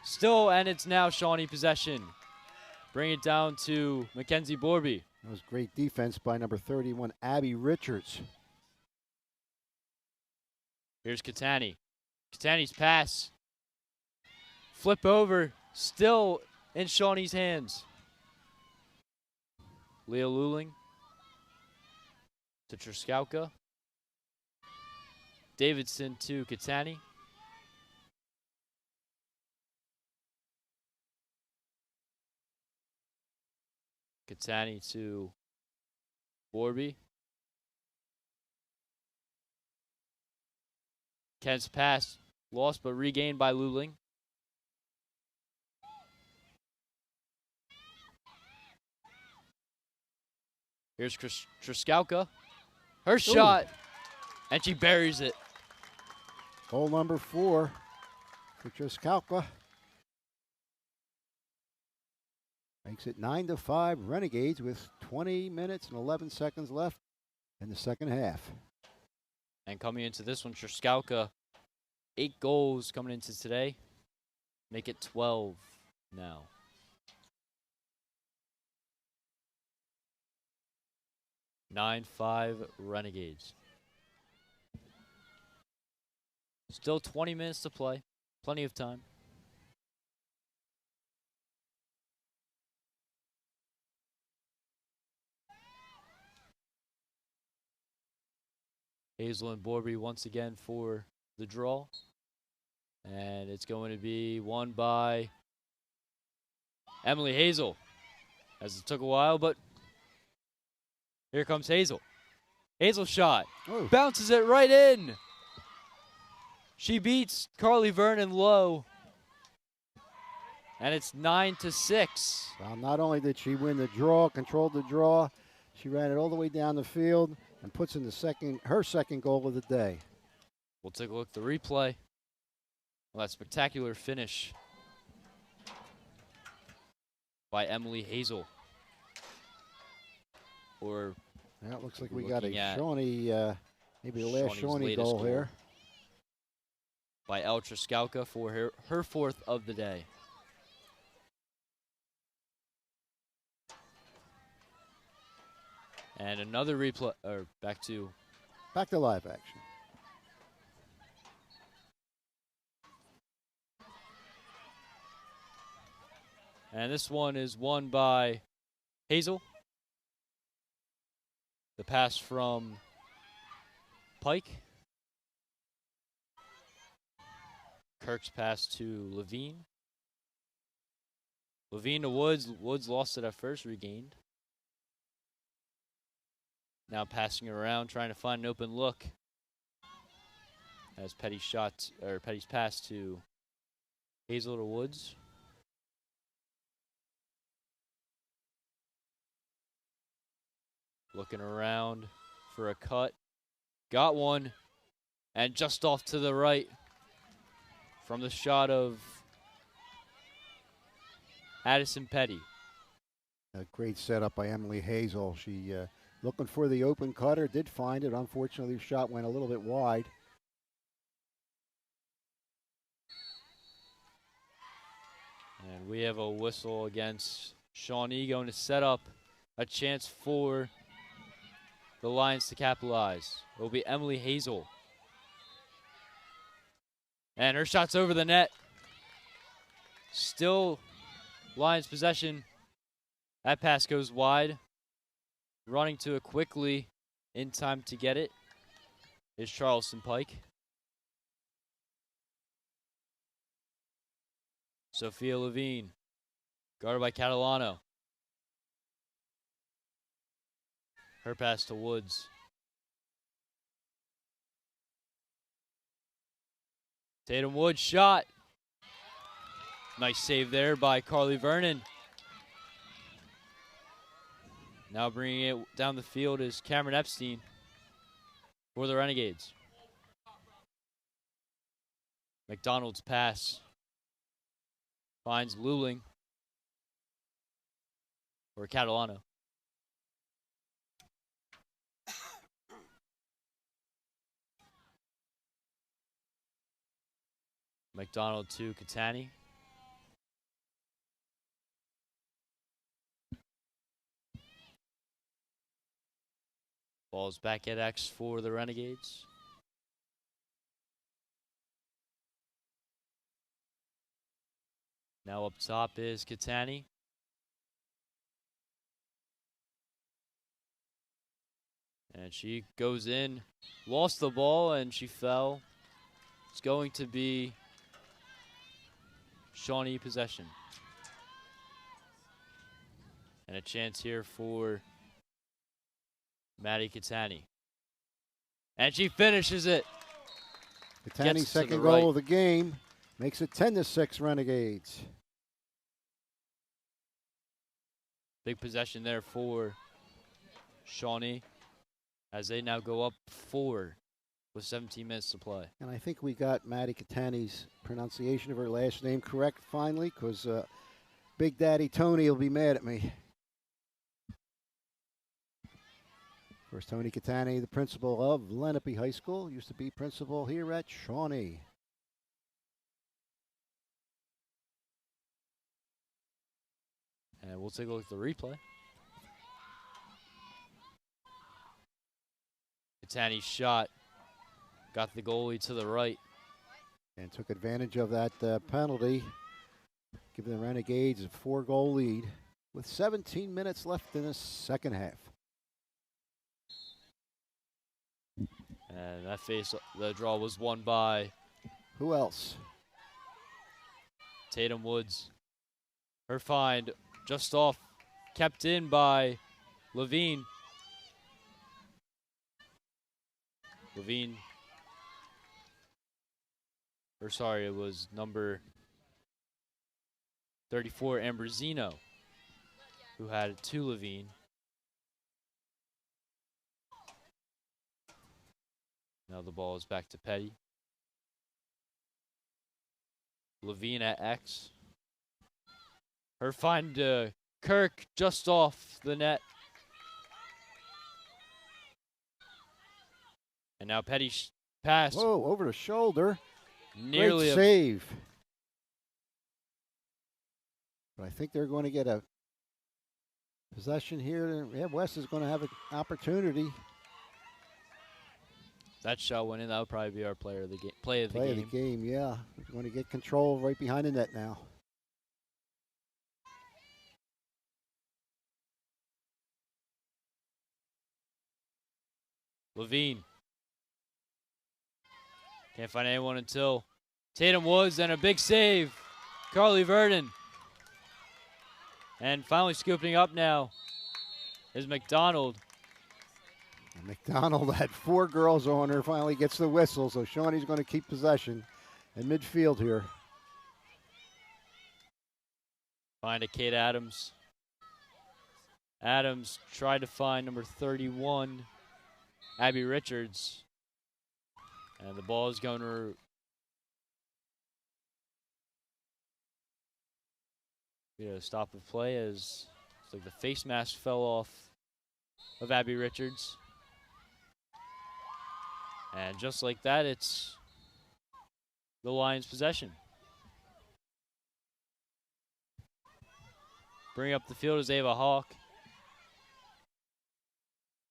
Still, and it's now Shawnee possession. Bring it down to Mackenzie Borby. That was great defense by number 31, Abby Richards. Here's Catani. Catani's pass. Flip over, still in Shawnee's hands. Leah Luling to Truskauka. Davidson to Catani. Catani to Borby. Kent's pass lost but regained by Luling. Here's Truskauka. Her shot, and she buries it. Goal number 4 for Truskauka. Makes it 9-5 Renegades with 20 minutes and 11 seconds left in the second half. And coming into this one, Truskauka, 8 goals coming into today. Make it 12 now. 9-5 Renegades. Still 20 minutes to play. Plenty of time. Hazel and Borby once again for the draw. And it's going to be won by Emily Hazel. As it took a while, but here comes Hazel. Hazel shot. Oh. Bounces it right in. She beats Carly Vernon low. And it's 9-6. Well, not only did she win the draw, controlled the draw, she ran it all the way down the field and puts in her second goal of the day. We'll take a look at the replay. Well, that spectacular finish by Emily Hazel. Or yeah, it looks like we got a Shawnee, maybe the last Shawnee goal here. By El Truskauka for her fourth of the day. And another replay, or back to live action. And this one is won by Hazel. The pass from Pike. Kirk's pass to Levine. Levine to Woods. Woods lost it at first, regained. Now passing it around, trying to find an open look. As Petty's pass to Hazel to Woods. Looking around for a cut. Got one. And just off to the right from the shot of Addison Petty. A great setup by Emily Hazel. She looking for the open cutter, did find it. Unfortunately, the shot went a little bit wide. And we have a whistle against Shawnee, going to set up a chance for the Lions to capitalize. It will be Emily Hazel. And her shot's over the net. Still Lions possession. That pass goes wide. Running to it quickly in time to get it is Charleston Pike. Sophia Levine, guarded by Catalano. Her pass to Woods. Tatum Woods shot. Nice save there by Carly Vernon. Now bringing it down the field is Cameron Epstein for the Renegades. McDonald's pass finds Luling for Catalano. McDonald to Catani. Ball's back at X for the Renegades. Now up top is Catani. And she goes in, lost the ball, and she fell. It's going to be Shawnee possession. And a chance here for Maddie Catani. And she finishes it. Catani's second goal of the game makes it 10-6 Renegades. Big possession there for Shawnee as they now go up 4 with 17 minutes to play. And I think we got Maddie Catani's pronunciation of her last name correct finally, because Big Daddy Tony will be mad at me. Of course, Tony Catani, the principal of Lenape High School, used to be principal here at Shawnee. And we'll take a look at the replay. Catani's shot got the goalie to the right. And took advantage of that penalty, giving the Renegades a 4-goal lead with 17 minutes left in the second half. And that the draw was won by who else? Tatum Woods. Her find just off, kept in by Levine. Levine, or sorry, it was number 34, Ambrosino, who had it to Levine. Now the ball is back to Petty. Levine at X. Her find to Kirk just off the net. And now Petty pass. Whoa, over the shoulder. Nearly great save. But I think they're going to get a possession here. Yeah, West is going to have an opportunity. That shot went in. That would probably be our player of the game. Play of the game, yeah. We're going to get control right behind the net now. Levine. Can't find anyone until Tatum Woods, and a big save. Carly Vernon. And finally scooping up now is McDonald. And McDonald had 4 girls on her, finally gets the whistle, so Shawnee's going to keep possession in midfield here. Find a Kate Adams. Adams tried to find number 31, Abby Richards. And the ball is going to be a stop of play as it's like the face mask fell off of Abby Richards. And just like that, it's the Lions' possession. Bring up the field is Ava Hawk.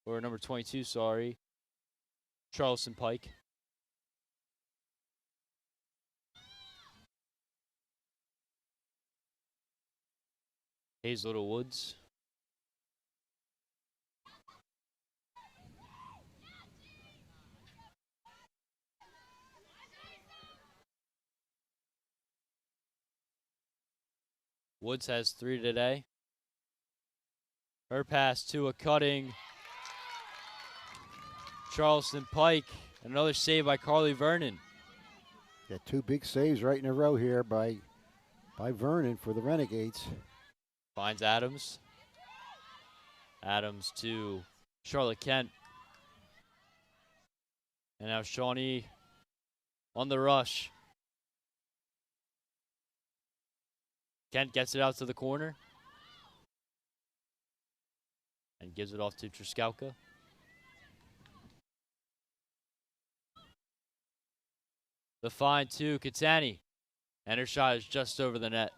Or number 22, sorry. Charleston Pike. Hazel to Woods. Woods has 3 today. Her pass to a cutting Charleston Pike. Another save by Carly Vernon. Got 2 big saves right in a row here by Vernon for the Renegades. Finds Adams. Adams to Charlotte Kent. And now Shawnee on the rush. Kent gets it out to the corner. And gives it off to Truskowka. The find to Katani. And her shot is just over the net.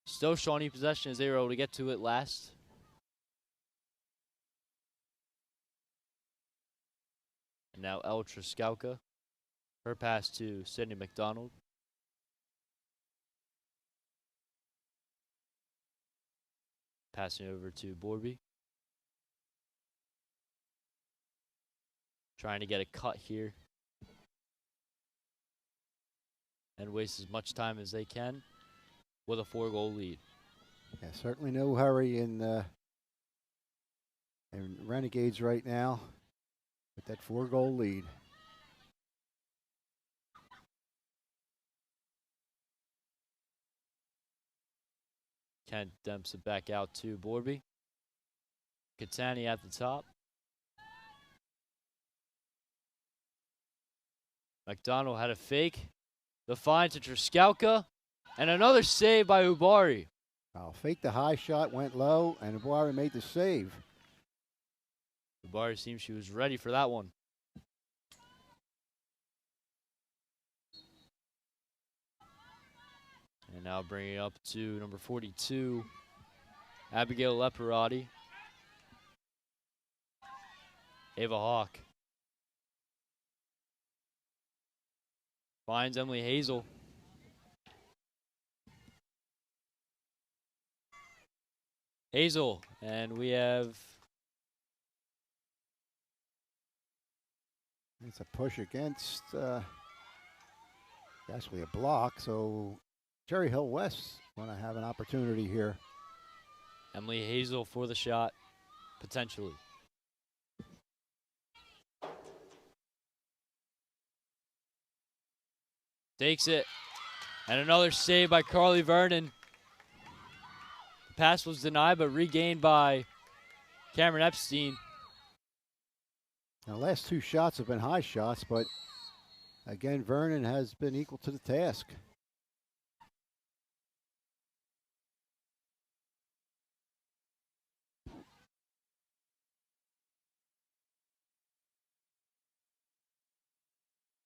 Still Shawnee possession as they were able to get to it last. And now El Truskowka. Her pass to Sydney McDonald. Passing over to Borby. Trying to get a cut here. And waste as much time as they can with a 4-goal lead. Yeah, certainly no hurry in Renegades right now with that 4-goal lead. Kent dumps it back out to Borby. Katani at the top. McDonald had a fake. The find to Truskowka. And another save by Ubari. Fake the high shot, went low, and Ubari made the save. Ubari seems she was ready for that one. And now bringing it up to number 42, Abigail Leparati. Ava Hawk. Finds Emily Hazel. Hazel, and we have... It's a push against, actually a block, so Cherry Hill West want to have an opportunity here. Emily Hazel for the shot, potentially. Takes it. And another save by Carly Vernon. The pass was denied, but regained by Cameron Epstein. Now, last 2 shots have been high shots, but again, Vernon has been equal to the task.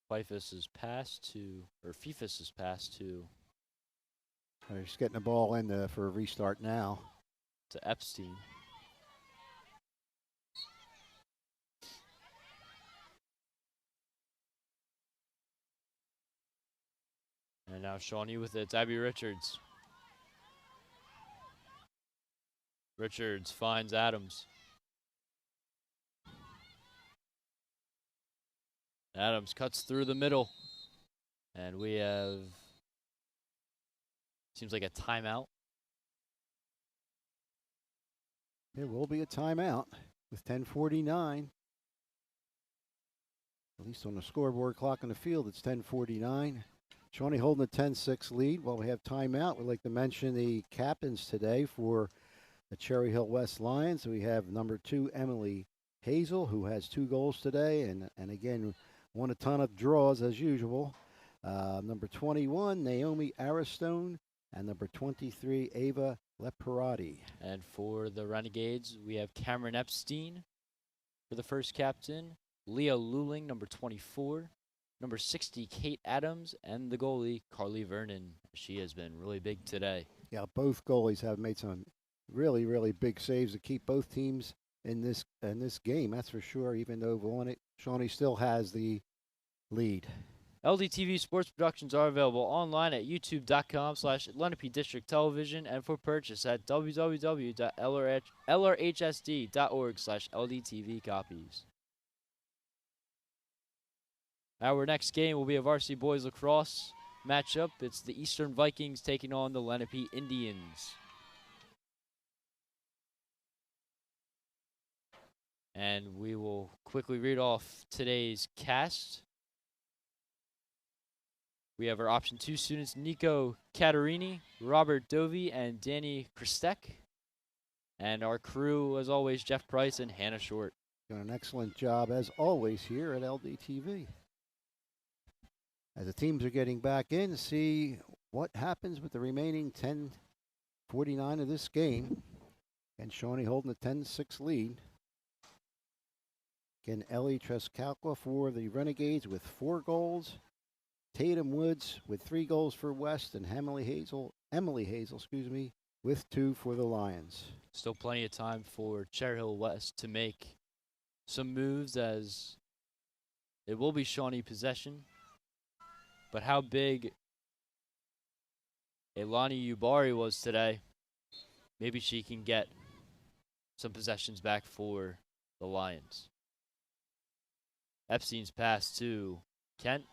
Fifus's pass to, or Fifus's pass to. They're just getting the ball in for a restart now. To Epstein. And now Shawnee with it. It's Abby Richards. Richards finds Adams. Adams cuts through the middle. And we have, seems like a timeout. It will be a timeout with 10:49. At least on the scoreboard clock on the field, it's 10:49. Shawnee holding a 10-6 lead. While we have timeout, we'd like to mention the captains today for the Cherry Hill West Lions. We have number 2, Emily Hazel, who has 2 goals today, and again, won a ton of draws as usual. Number 21, Naomi Aristone, and number 23, Ava Leparati. And for the Renegades, we have Cameron Epstein for the first captain, Leah Luling, number 24, number 60, Kate Adams, and the goalie, Carly Vernon. She has been really big today. Yeah, both goalies have made some really, really big saves to keep both teams in this game. That's for sure. Even though Shawnee still has the lead. LDTV sports productions are available online at youtube.com/Lenape District Television and for purchase at www.lrhsd.org/LDTV copies. Our next game will be a varsity boys lacrosse matchup. It's the Eastern Vikings taking on the Lenape Indians. And we will quickly read off today's cast. We have our option 2 students, Nico Catarini, Robert Dovey, and Danny Christek. And our crew, as always, Jeff Price and Hannah Short. Doing an excellent job, as always, here at LDTV. As the teams are getting back in, see what happens with the remaining 10:49 of this game. And Shawnee holding a 10-6 lead. Again, Ellie Trescalco for the Renegades with 4 goals. Tatum Woods with 3 goals for West, and Emily Hazel, with 2 for the Lions. Still plenty of time for Cherry Hill West to make some moves, as it will be Shawnee possession. But how big Elani Ubari was today, maybe she can get some possessions back for the Lions. Epstein's pass to Kent.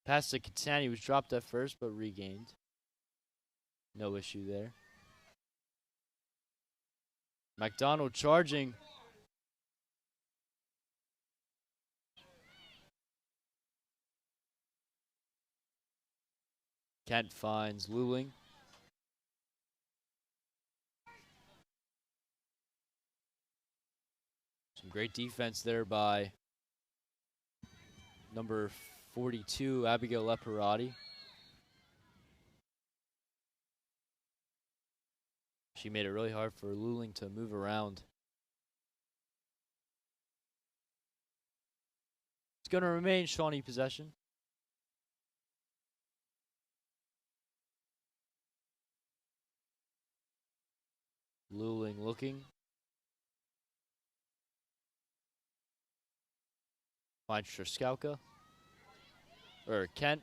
Pass to Catani was dropped at first, but regained. No issue there. McDonald charging. Kent finds Luling. Some great defense there by number 42, Abigail Leparati. She made it really hard for Luling to move around. It's going to remain Shawnee possession. Luling looking. Finds Trskauka. Or Kent.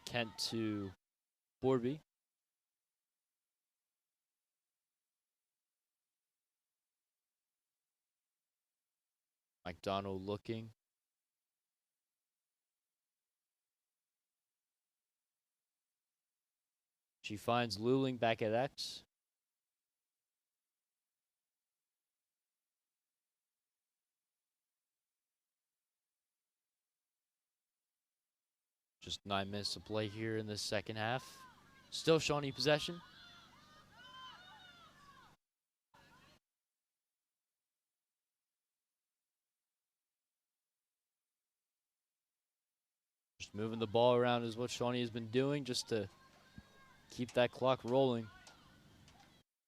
Kent to Borby. McDonald looking. She finds Luling back at X. Just 9 minutes to play here in the second half. Still Shawnee possession. Just moving the ball around is what Shawnee has been doing just to keep that clock rolling.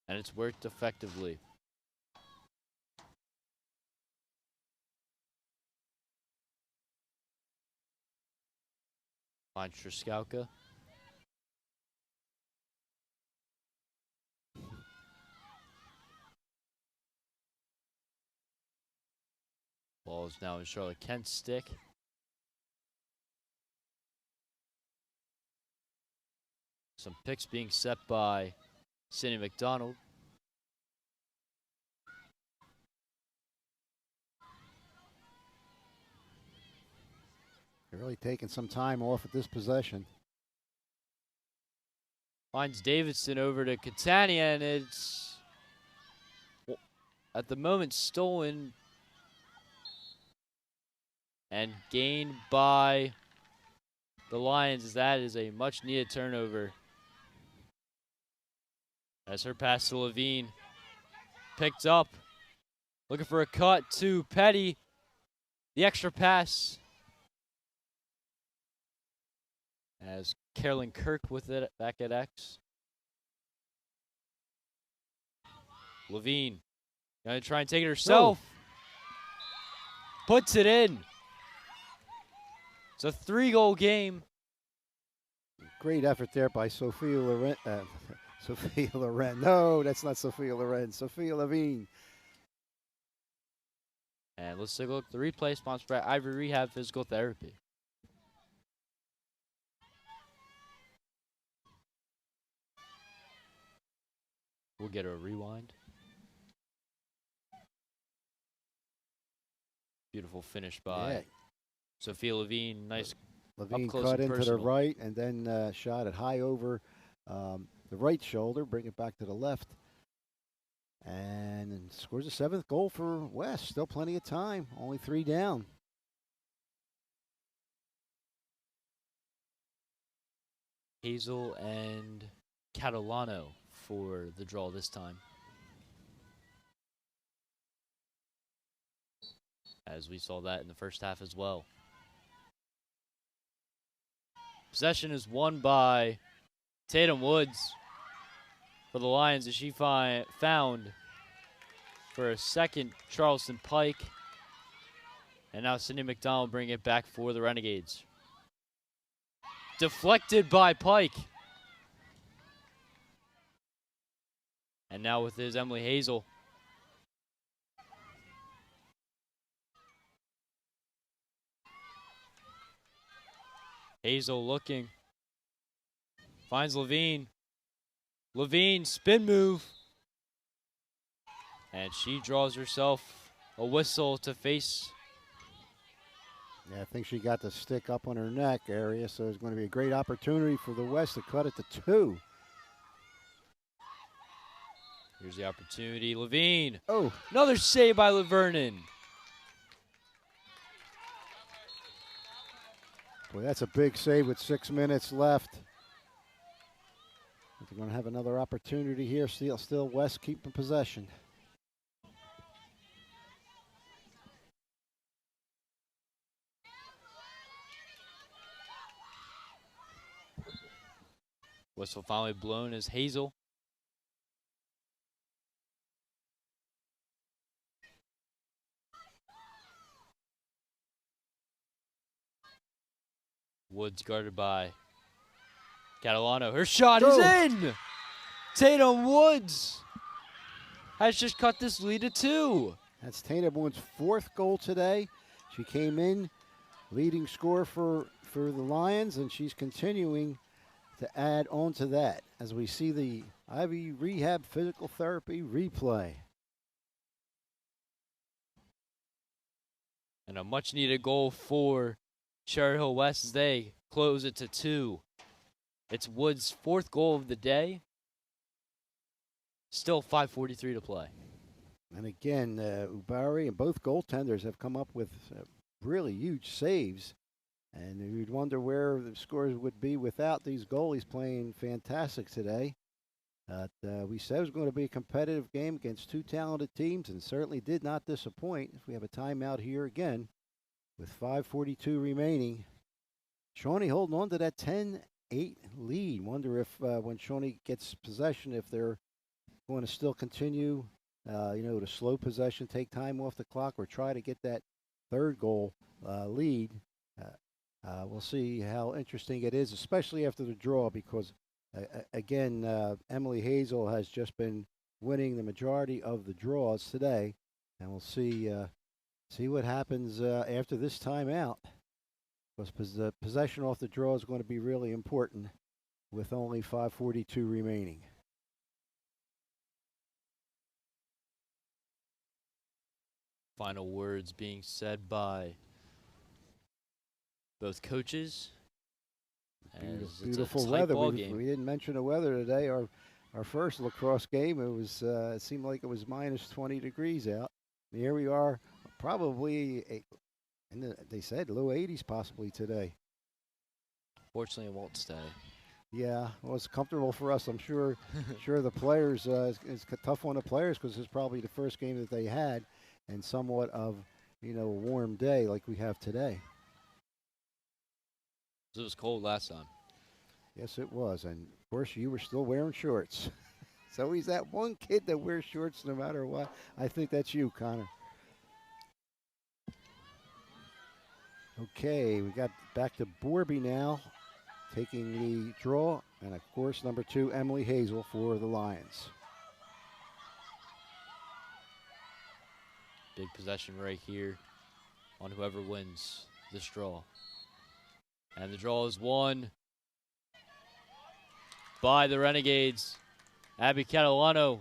And it's worked effectively. Finds Trskauka. Ball is now in Charlotte Kent's stick. Some picks being set by Cindy McDonald. They're really taking some time off at this possession. Finds Davidson over to Catania, and it's at the moment stolen and gained by the Lions, as that is a much needed turnover. As her pass to Levine picked up, looking for a cut to Petty. The extra pass. As Carolyn Kirk with it back at X. Levine gonna try and take it herself. puts it in. It's a 3-goal game. Great effort there by Sophia Loren. Sophia Loren. No, that's not Sophia Loren. Sophia Levine. And let's take a look at the replay sponsored by Ivory Rehab Physical Therapy. We'll get a rewind. Beautiful finish by Sophia Levine. Nice. Levine up close cut and into the personal. right and then shot it high over the right shoulder, bring it back to the left. And scores a 7th goal for West. Still plenty of time. Only 3 down. Hazel and Catalano for the draw this time. As we saw that in the first half as well. Possession is won by Tatum Woods for the Lions as she found for a second Charleston Pike. And now Cindy McDonald bring it back for the Renegades. Deflected by Pike. And now with his Emily Hazel. Hazel looking. Finds Levine. Levine, spin move. And she draws herself a whistle to face. Yeah, I think she got the stick up on her neck area, so it's going to be a great opportunity for the West to cut it to 2. Here's the opportunity. Levine. Oh, Another save by LaVernon. boy, that's a big save with 6 minutes left. They're going to have another opportunity here. Still West keeping possession. Whistle finally blown as Hazel. Woods guarded by Catalano. Her shot is in! Tatum Woods has just cut this lead to 2. That's Tatum Woods' 4th goal today. She came in leading scorer for the Lions, and she's continuing to add on to that as we see the Ivy Rehab Physical Therapy replay. And a much needed goal for Cherry Hill West as they close it to 2. It's Woods' 4th goal of the day. Still 5:43 to play. And again, Ubari and both goaltenders have come up with really huge saves. And you'd wonder where the scores would be without these goalies playing fantastic today. We said it was going to be a competitive game against 2 talented teams, and certainly did not disappoint. If we have a timeout here again with 5:42 remaining. Shawnee holding on to that 10-8 lead. Wonder if when Shawnee gets possession, if they're going to still continue, to slow possession, take time off the clock, or try to get that 3rd goal lead. We'll see how interesting it is, especially after the draw, because, again, Emily Hazel has just been winning the majority of the draws today, and we'll see what happens after this timeout, because possession off the draw is going to be really important with only 5:42 remaining. Final words being said by both coaches. Beautiful weather. We didn't mention the weather today. Our first lacrosse game, it seemed like it was minus 20 degrees out. And here we are, probably, they said low 80s possibly today. Fortunately, it won't stay. Yeah, well, it's comfortable for us. I'm sure the players, it's tough on the players because it's probably the first game that they had and somewhat of, a warm day like we have today. It was cold last time. Yes, it was. And, of course, you were still wearing shorts. So he's that one kid that wears shorts no matter what. I think that's you, Connor. Okay, we got back to Borby now, taking the draw, and of course, number 2, Emily Hazel for the Lions. Big possession right here on whoever wins this draw. And the draw is won by the Renegades. Abby Catalano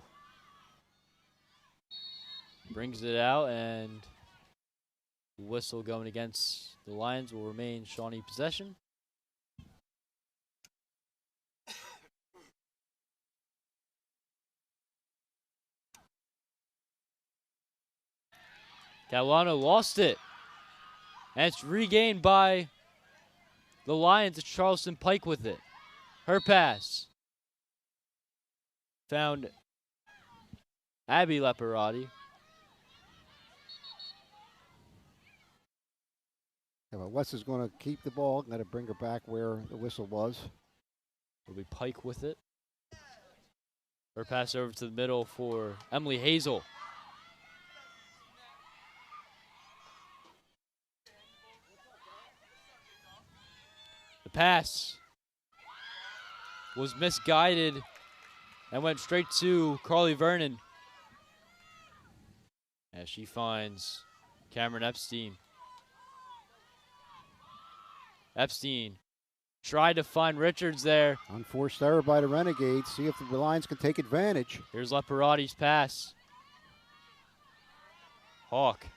brings it out, and whistle going against the Lions will remain Shawnee possession. Catalano lost it, and it's regained by the Lions. It's Charleston Pike with it. Her pass found Abby Leparati. Yeah, but West is going to keep the ball, got to bring her back where the whistle was. Will be Pike with it. Her pass over to the middle for Emily Hazel. The pass was misguided and went straight to Carly Vernon as she finds Cameron Epstein. Epstein tried to find Richards there. Unforced error by the Renegades. See if the Lions can take advantage. Here's Leparati's pass. Hawk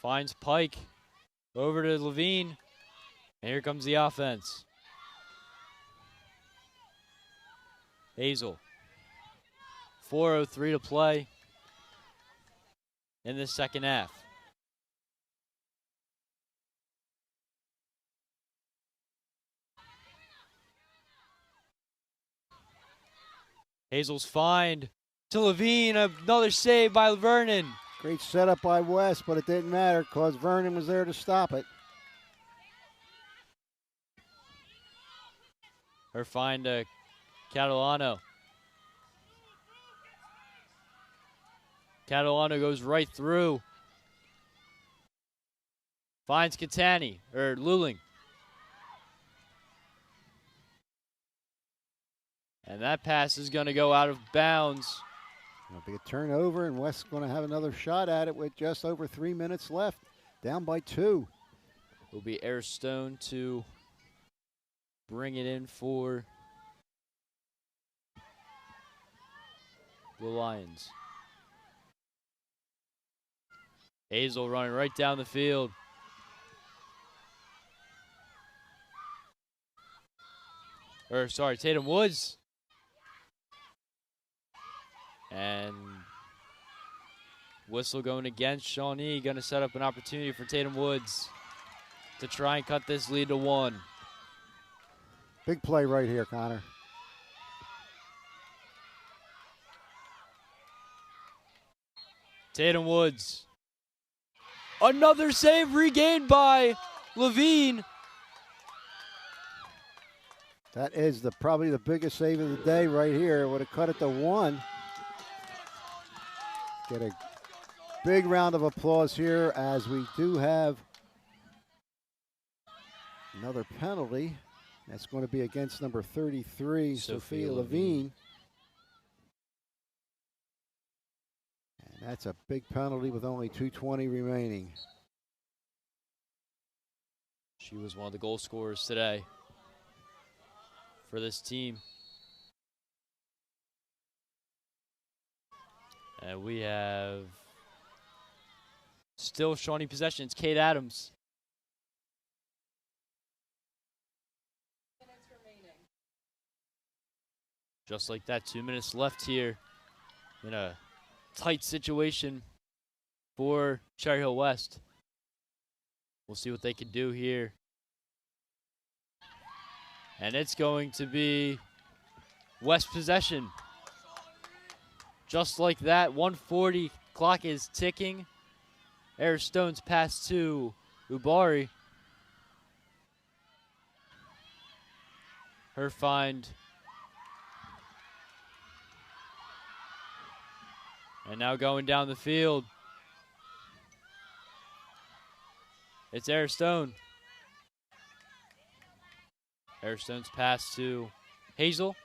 finds Pike over to Levine, and here comes the offense. Hazel. 4:03 to play in the second half. Hazel's find to Levine, another save by Vernon. Great setup by West, but it didn't matter because Vernon was there to stop it. Her find to Catalano. Catalano goes right through. Finds Catani, or Luling. And that pass is going to go out of bounds. It'll be a turnover, and West's going to have another shot at it with just over 3 minutes left. Down by 2. Will be Air Stone to bring it in for the Lions. Hazel running right down the field. Tatum Woods. And whistle going against Shawnee. Going to set up an opportunity for Tatum Woods to try and cut this lead to 1. Big play right here, Connor. Tatum Woods. Another save regained by Levine. That is probably the biggest save of the day right here. Would have cut it to 1. Get a big round of applause here as we do have another penalty. That's going to be against number 33, Sophia Levine. And that's a big penalty with only 2:20 remaining. She was one of the goal scorers today for this team. And we have still Shawnee possession. It's Kate Adams. Just like that, 2 minutes left here in a tight situation for Cherry Hill West. We'll see what they can do here. And it's going to be West possession. Just like that, 1:40, clock is ticking. Air Stone's pass to Ubari. Her find. And now going down the field. It's Air Stone. Air Stone's pass to Hazel.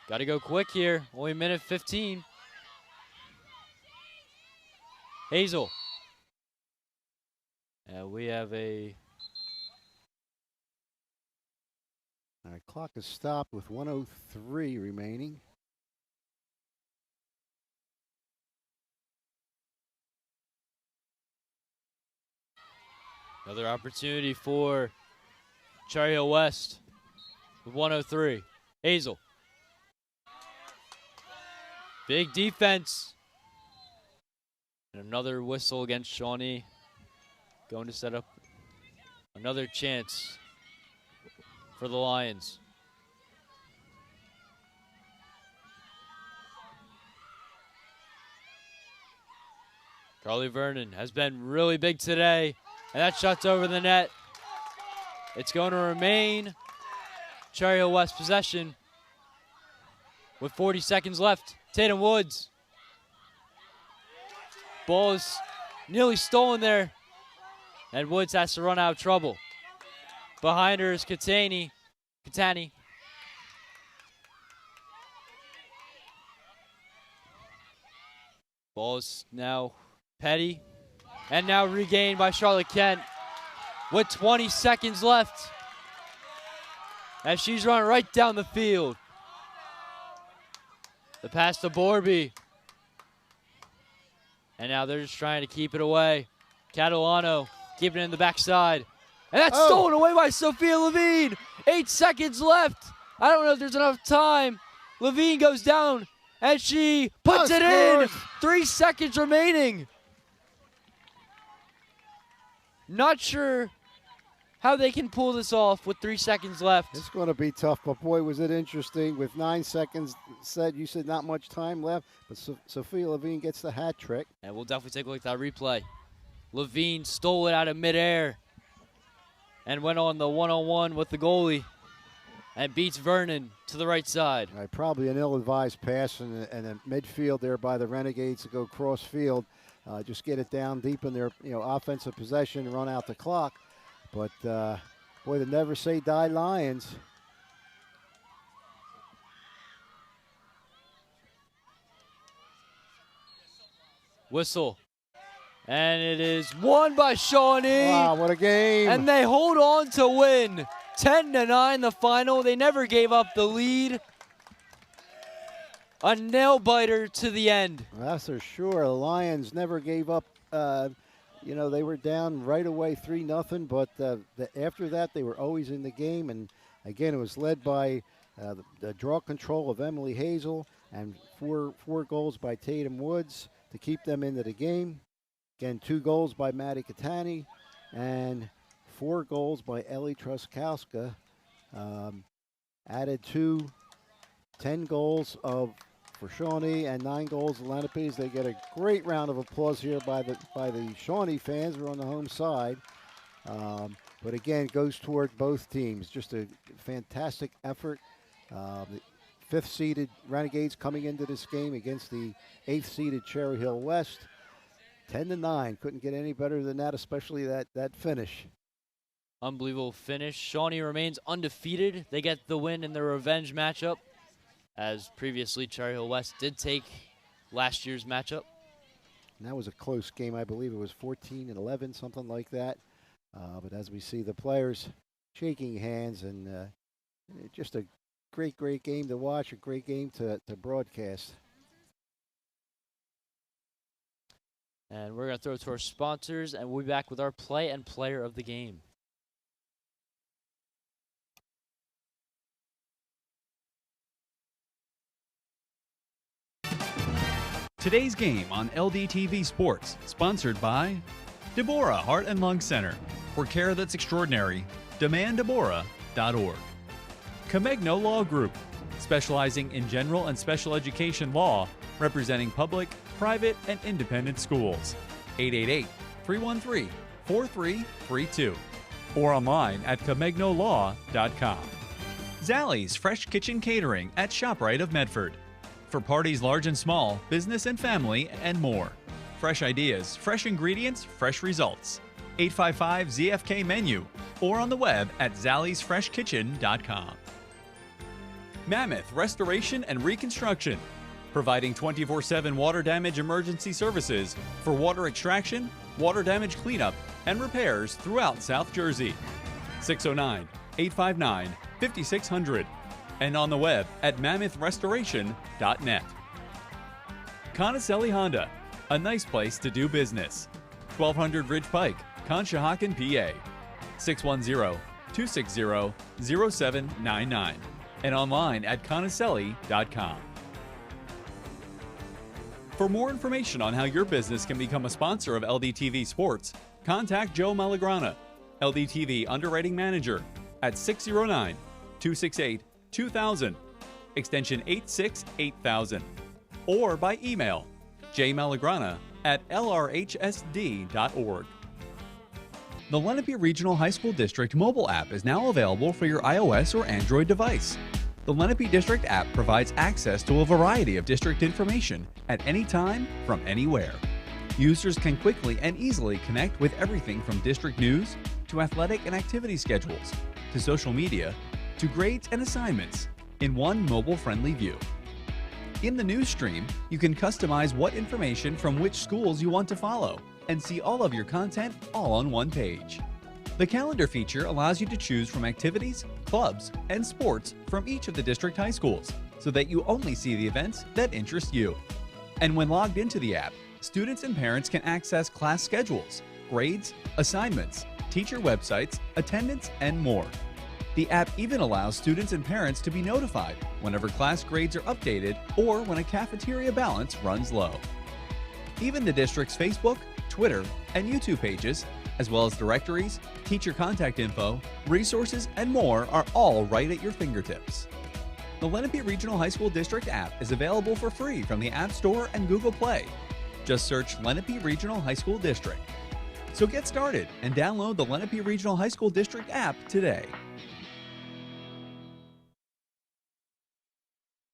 Got to go quick here. Only a minute 15. Hazel. And we have a... All right, clock is stopped with 1:03 remaining. Another opportunity for Cherry Hill West with 1:03. Hazel. Big defense. And another whistle against Shawnee. Going to set up another chance for the Lions. Carly Vernon has been really big today, and that shot's over the net. It's going to remain Cherry Hill West possession with 40 seconds left. Tatum Woods. Ball is nearly stolen there, and Woods has to run out of trouble. Behind her is Katani. Ball is now Petty, and now regained by Charlotte Kent with 20 seconds left as she's running right down the field. The pass to Borby. And now they're just trying to keep it away. Catalano keeping it in the backside. And that's stolen away by Sophia Levine. 8 seconds left. I don't know if there's enough time. Levine goes down, and she puts it in. 3 seconds remaining. Not sure how they can pull this off with 3 seconds left. It's going to be tough, but boy, was it interesting. With 9 seconds you said not much time left, but Sophia Levine gets the hat trick. And we'll definitely take a look at that replay. Levine stole it out of midair and went on the one-on-one with the goalie and beats Vernon to the right side. All right, probably an ill-advised pass and a midfield there by the Renegades to go cross field. Just get it down deep in their offensive possession, run out the clock. But, boy, the never say die Lions. Whistle. And it is won by Shawnee. Wow, what a game. And they hold on to win. 10-9 the final. They never gave up the lead. A nail-biter to the end. Well, that's for sure. The Lions never gave up. They were down right away 3-0, but after that they were always in the game. And again, it was led by the draw control of Emily Hazel and four goals by Tatum Woods to keep them into the game. Again, 2 goals by Maddie Katani and 4 goals by Ellie Truskowska. Added to 10 goals for Shawnee and 9 goals of Lenape's. They get a great round of applause here by the Shawnee fans who are on the home side. But again, goes toward both teams. Just a fantastic effort. The 5th-seeded Renegades coming into this game against the 8th-seeded Cherry Hill West. 10-9. Couldn't get any better than that, especially that finish. Unbelievable finish. Shawnee remains undefeated. They get the win in their revenge matchup, as previously Cherry Hill West did take last year's matchup. And that was a close game. I believe it was 14-11, something like that. But as we see the players shaking hands, and just a great game to watch, a great game to broadcast. And we're going to throw it to our sponsors, and we'll be back with our play and player of the game. Today's game on LDTV Sports, sponsored by Deborah Heart and Lung Center. For care that's extraordinary, demanddeborah.org. Comegno Law Group, specializing in general and special education law, representing public, private, and independent schools. 888-313-4332. Or online at ComegnoLaw.com. Zallie's Fresh Kitchen Catering at ShopRite of Medford. For parties large and small, business and family, and more. Fresh ideas, fresh ingredients, fresh results. 855-ZFK-MENU, or on the web at zallysfreshkitchen.com. Mammoth Restoration and Reconstruction, providing 24/7 water damage emergency services for water extraction, water damage cleanup, and repairs throughout South Jersey. 609-859-5600, and on the web at mammothrestoration.net. Conaselli Honda, a nice place to do business. 1200 Ridge Pike, Conshohocken, PA. 610-260-0799, and online at conaselli.com. For more information on how your business can become a sponsor of LDTV Sports, contact Joe Malagrana, LDTV Underwriting Manager, at 609-268-2000, extension 868,000, or by email jmalagrana@lrhsd.org. The Lenape Regional High School District mobile app is now available for your iOS or Android device. The Lenape District app provides access to a variety of district information at any time from anywhere. Users can quickly and easily connect with everything from district news to athletic and activity schedules to social media to grades and assignments in one mobile-friendly view. In the news stream, you can customize what information from which schools you want to follow and see all of your content all on one page. The calendar feature allows you to choose from activities, clubs, and sports from each of the district high schools so that you only see the events that interest you. And when logged into the app, students and parents can access class schedules, grades, assignments, teacher websites, attendance, and more. The app even allows students and parents to be notified whenever class grades are updated or when a cafeteria balance runs low. Even the district's Facebook, Twitter, and YouTube pages, as well as directories, teacher contact info, resources, and more are all right at your fingertips. The Lenape Regional High School District app is available for free from the App Store and Google Play. Just search Lenape Regional High School District. So get started and download the Lenape Regional High School District app today.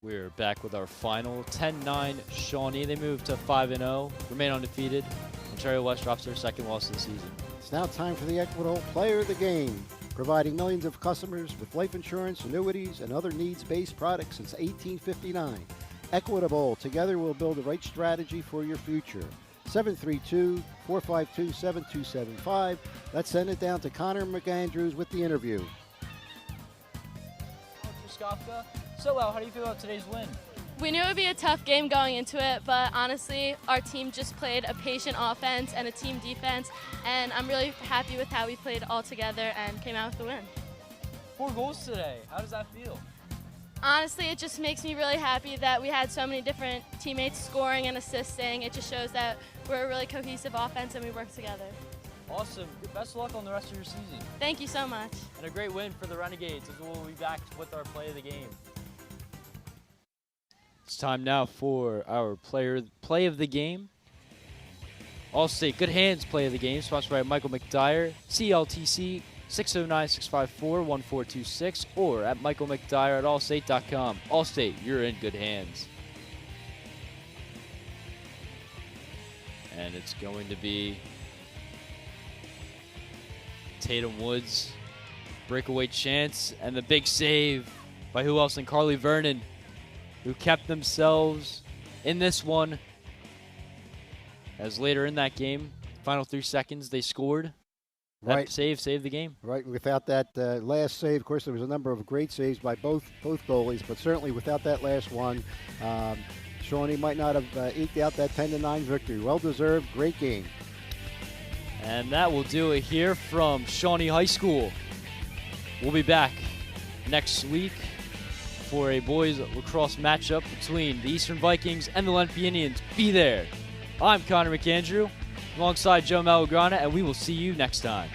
We're back with our final 10-9 Shawnee. They move to 5-0, remain undefeated. Ontario West drops their second loss of the season. It's now time for the Equitable Player of the Game, providing millions of customers with life insurance, annuities, and other needs-based products since 1859. Equitable, together we'll build the right strategy for your future. 732-452-7275. Let's send it down to Connor McAndrews with the interview. So, how do you feel about today's win? We knew it would be a tough game going into it, but honestly, our team just played a patient offense and a team defense, and I'm really happy with how we played all together and came out with the win. 4 goals today. How does that feel? Honestly, it just makes me really happy that we had so many different teammates scoring and assisting. It just shows that we're a really cohesive offense and we work together. Awesome. Best of luck on the rest of your season. Thank you so much. And a great win for the Renegades, as we'll be back with our play of the game. It's time now for our play of the game. Allstate Good Hands play of the game, sponsored by Michael McDyer, CLTC 609-654-1426, or at Michael McDyer at allstate.com. Allstate, you're in good hands. And it's going to be Tatum Woods, breakaway chance, and the big save by who else than Carly Vernon, who kept themselves in this one. As later in that game, final 3 seconds, they scored. That Right. saved the game. Right, without that last save, of course, there was a number of great saves by both goalies, but certainly without that last one, Shawnee might not have eked out that 10-9 victory. Well-deserved, great game. And that will do it here from Shawnee High School. We'll be back next week for a boys lacrosse matchup between the Eastern Vikings and the Lenape Indians. Be there. I'm Connor McAndrew alongside Joe Malagrana, and we will see you next time.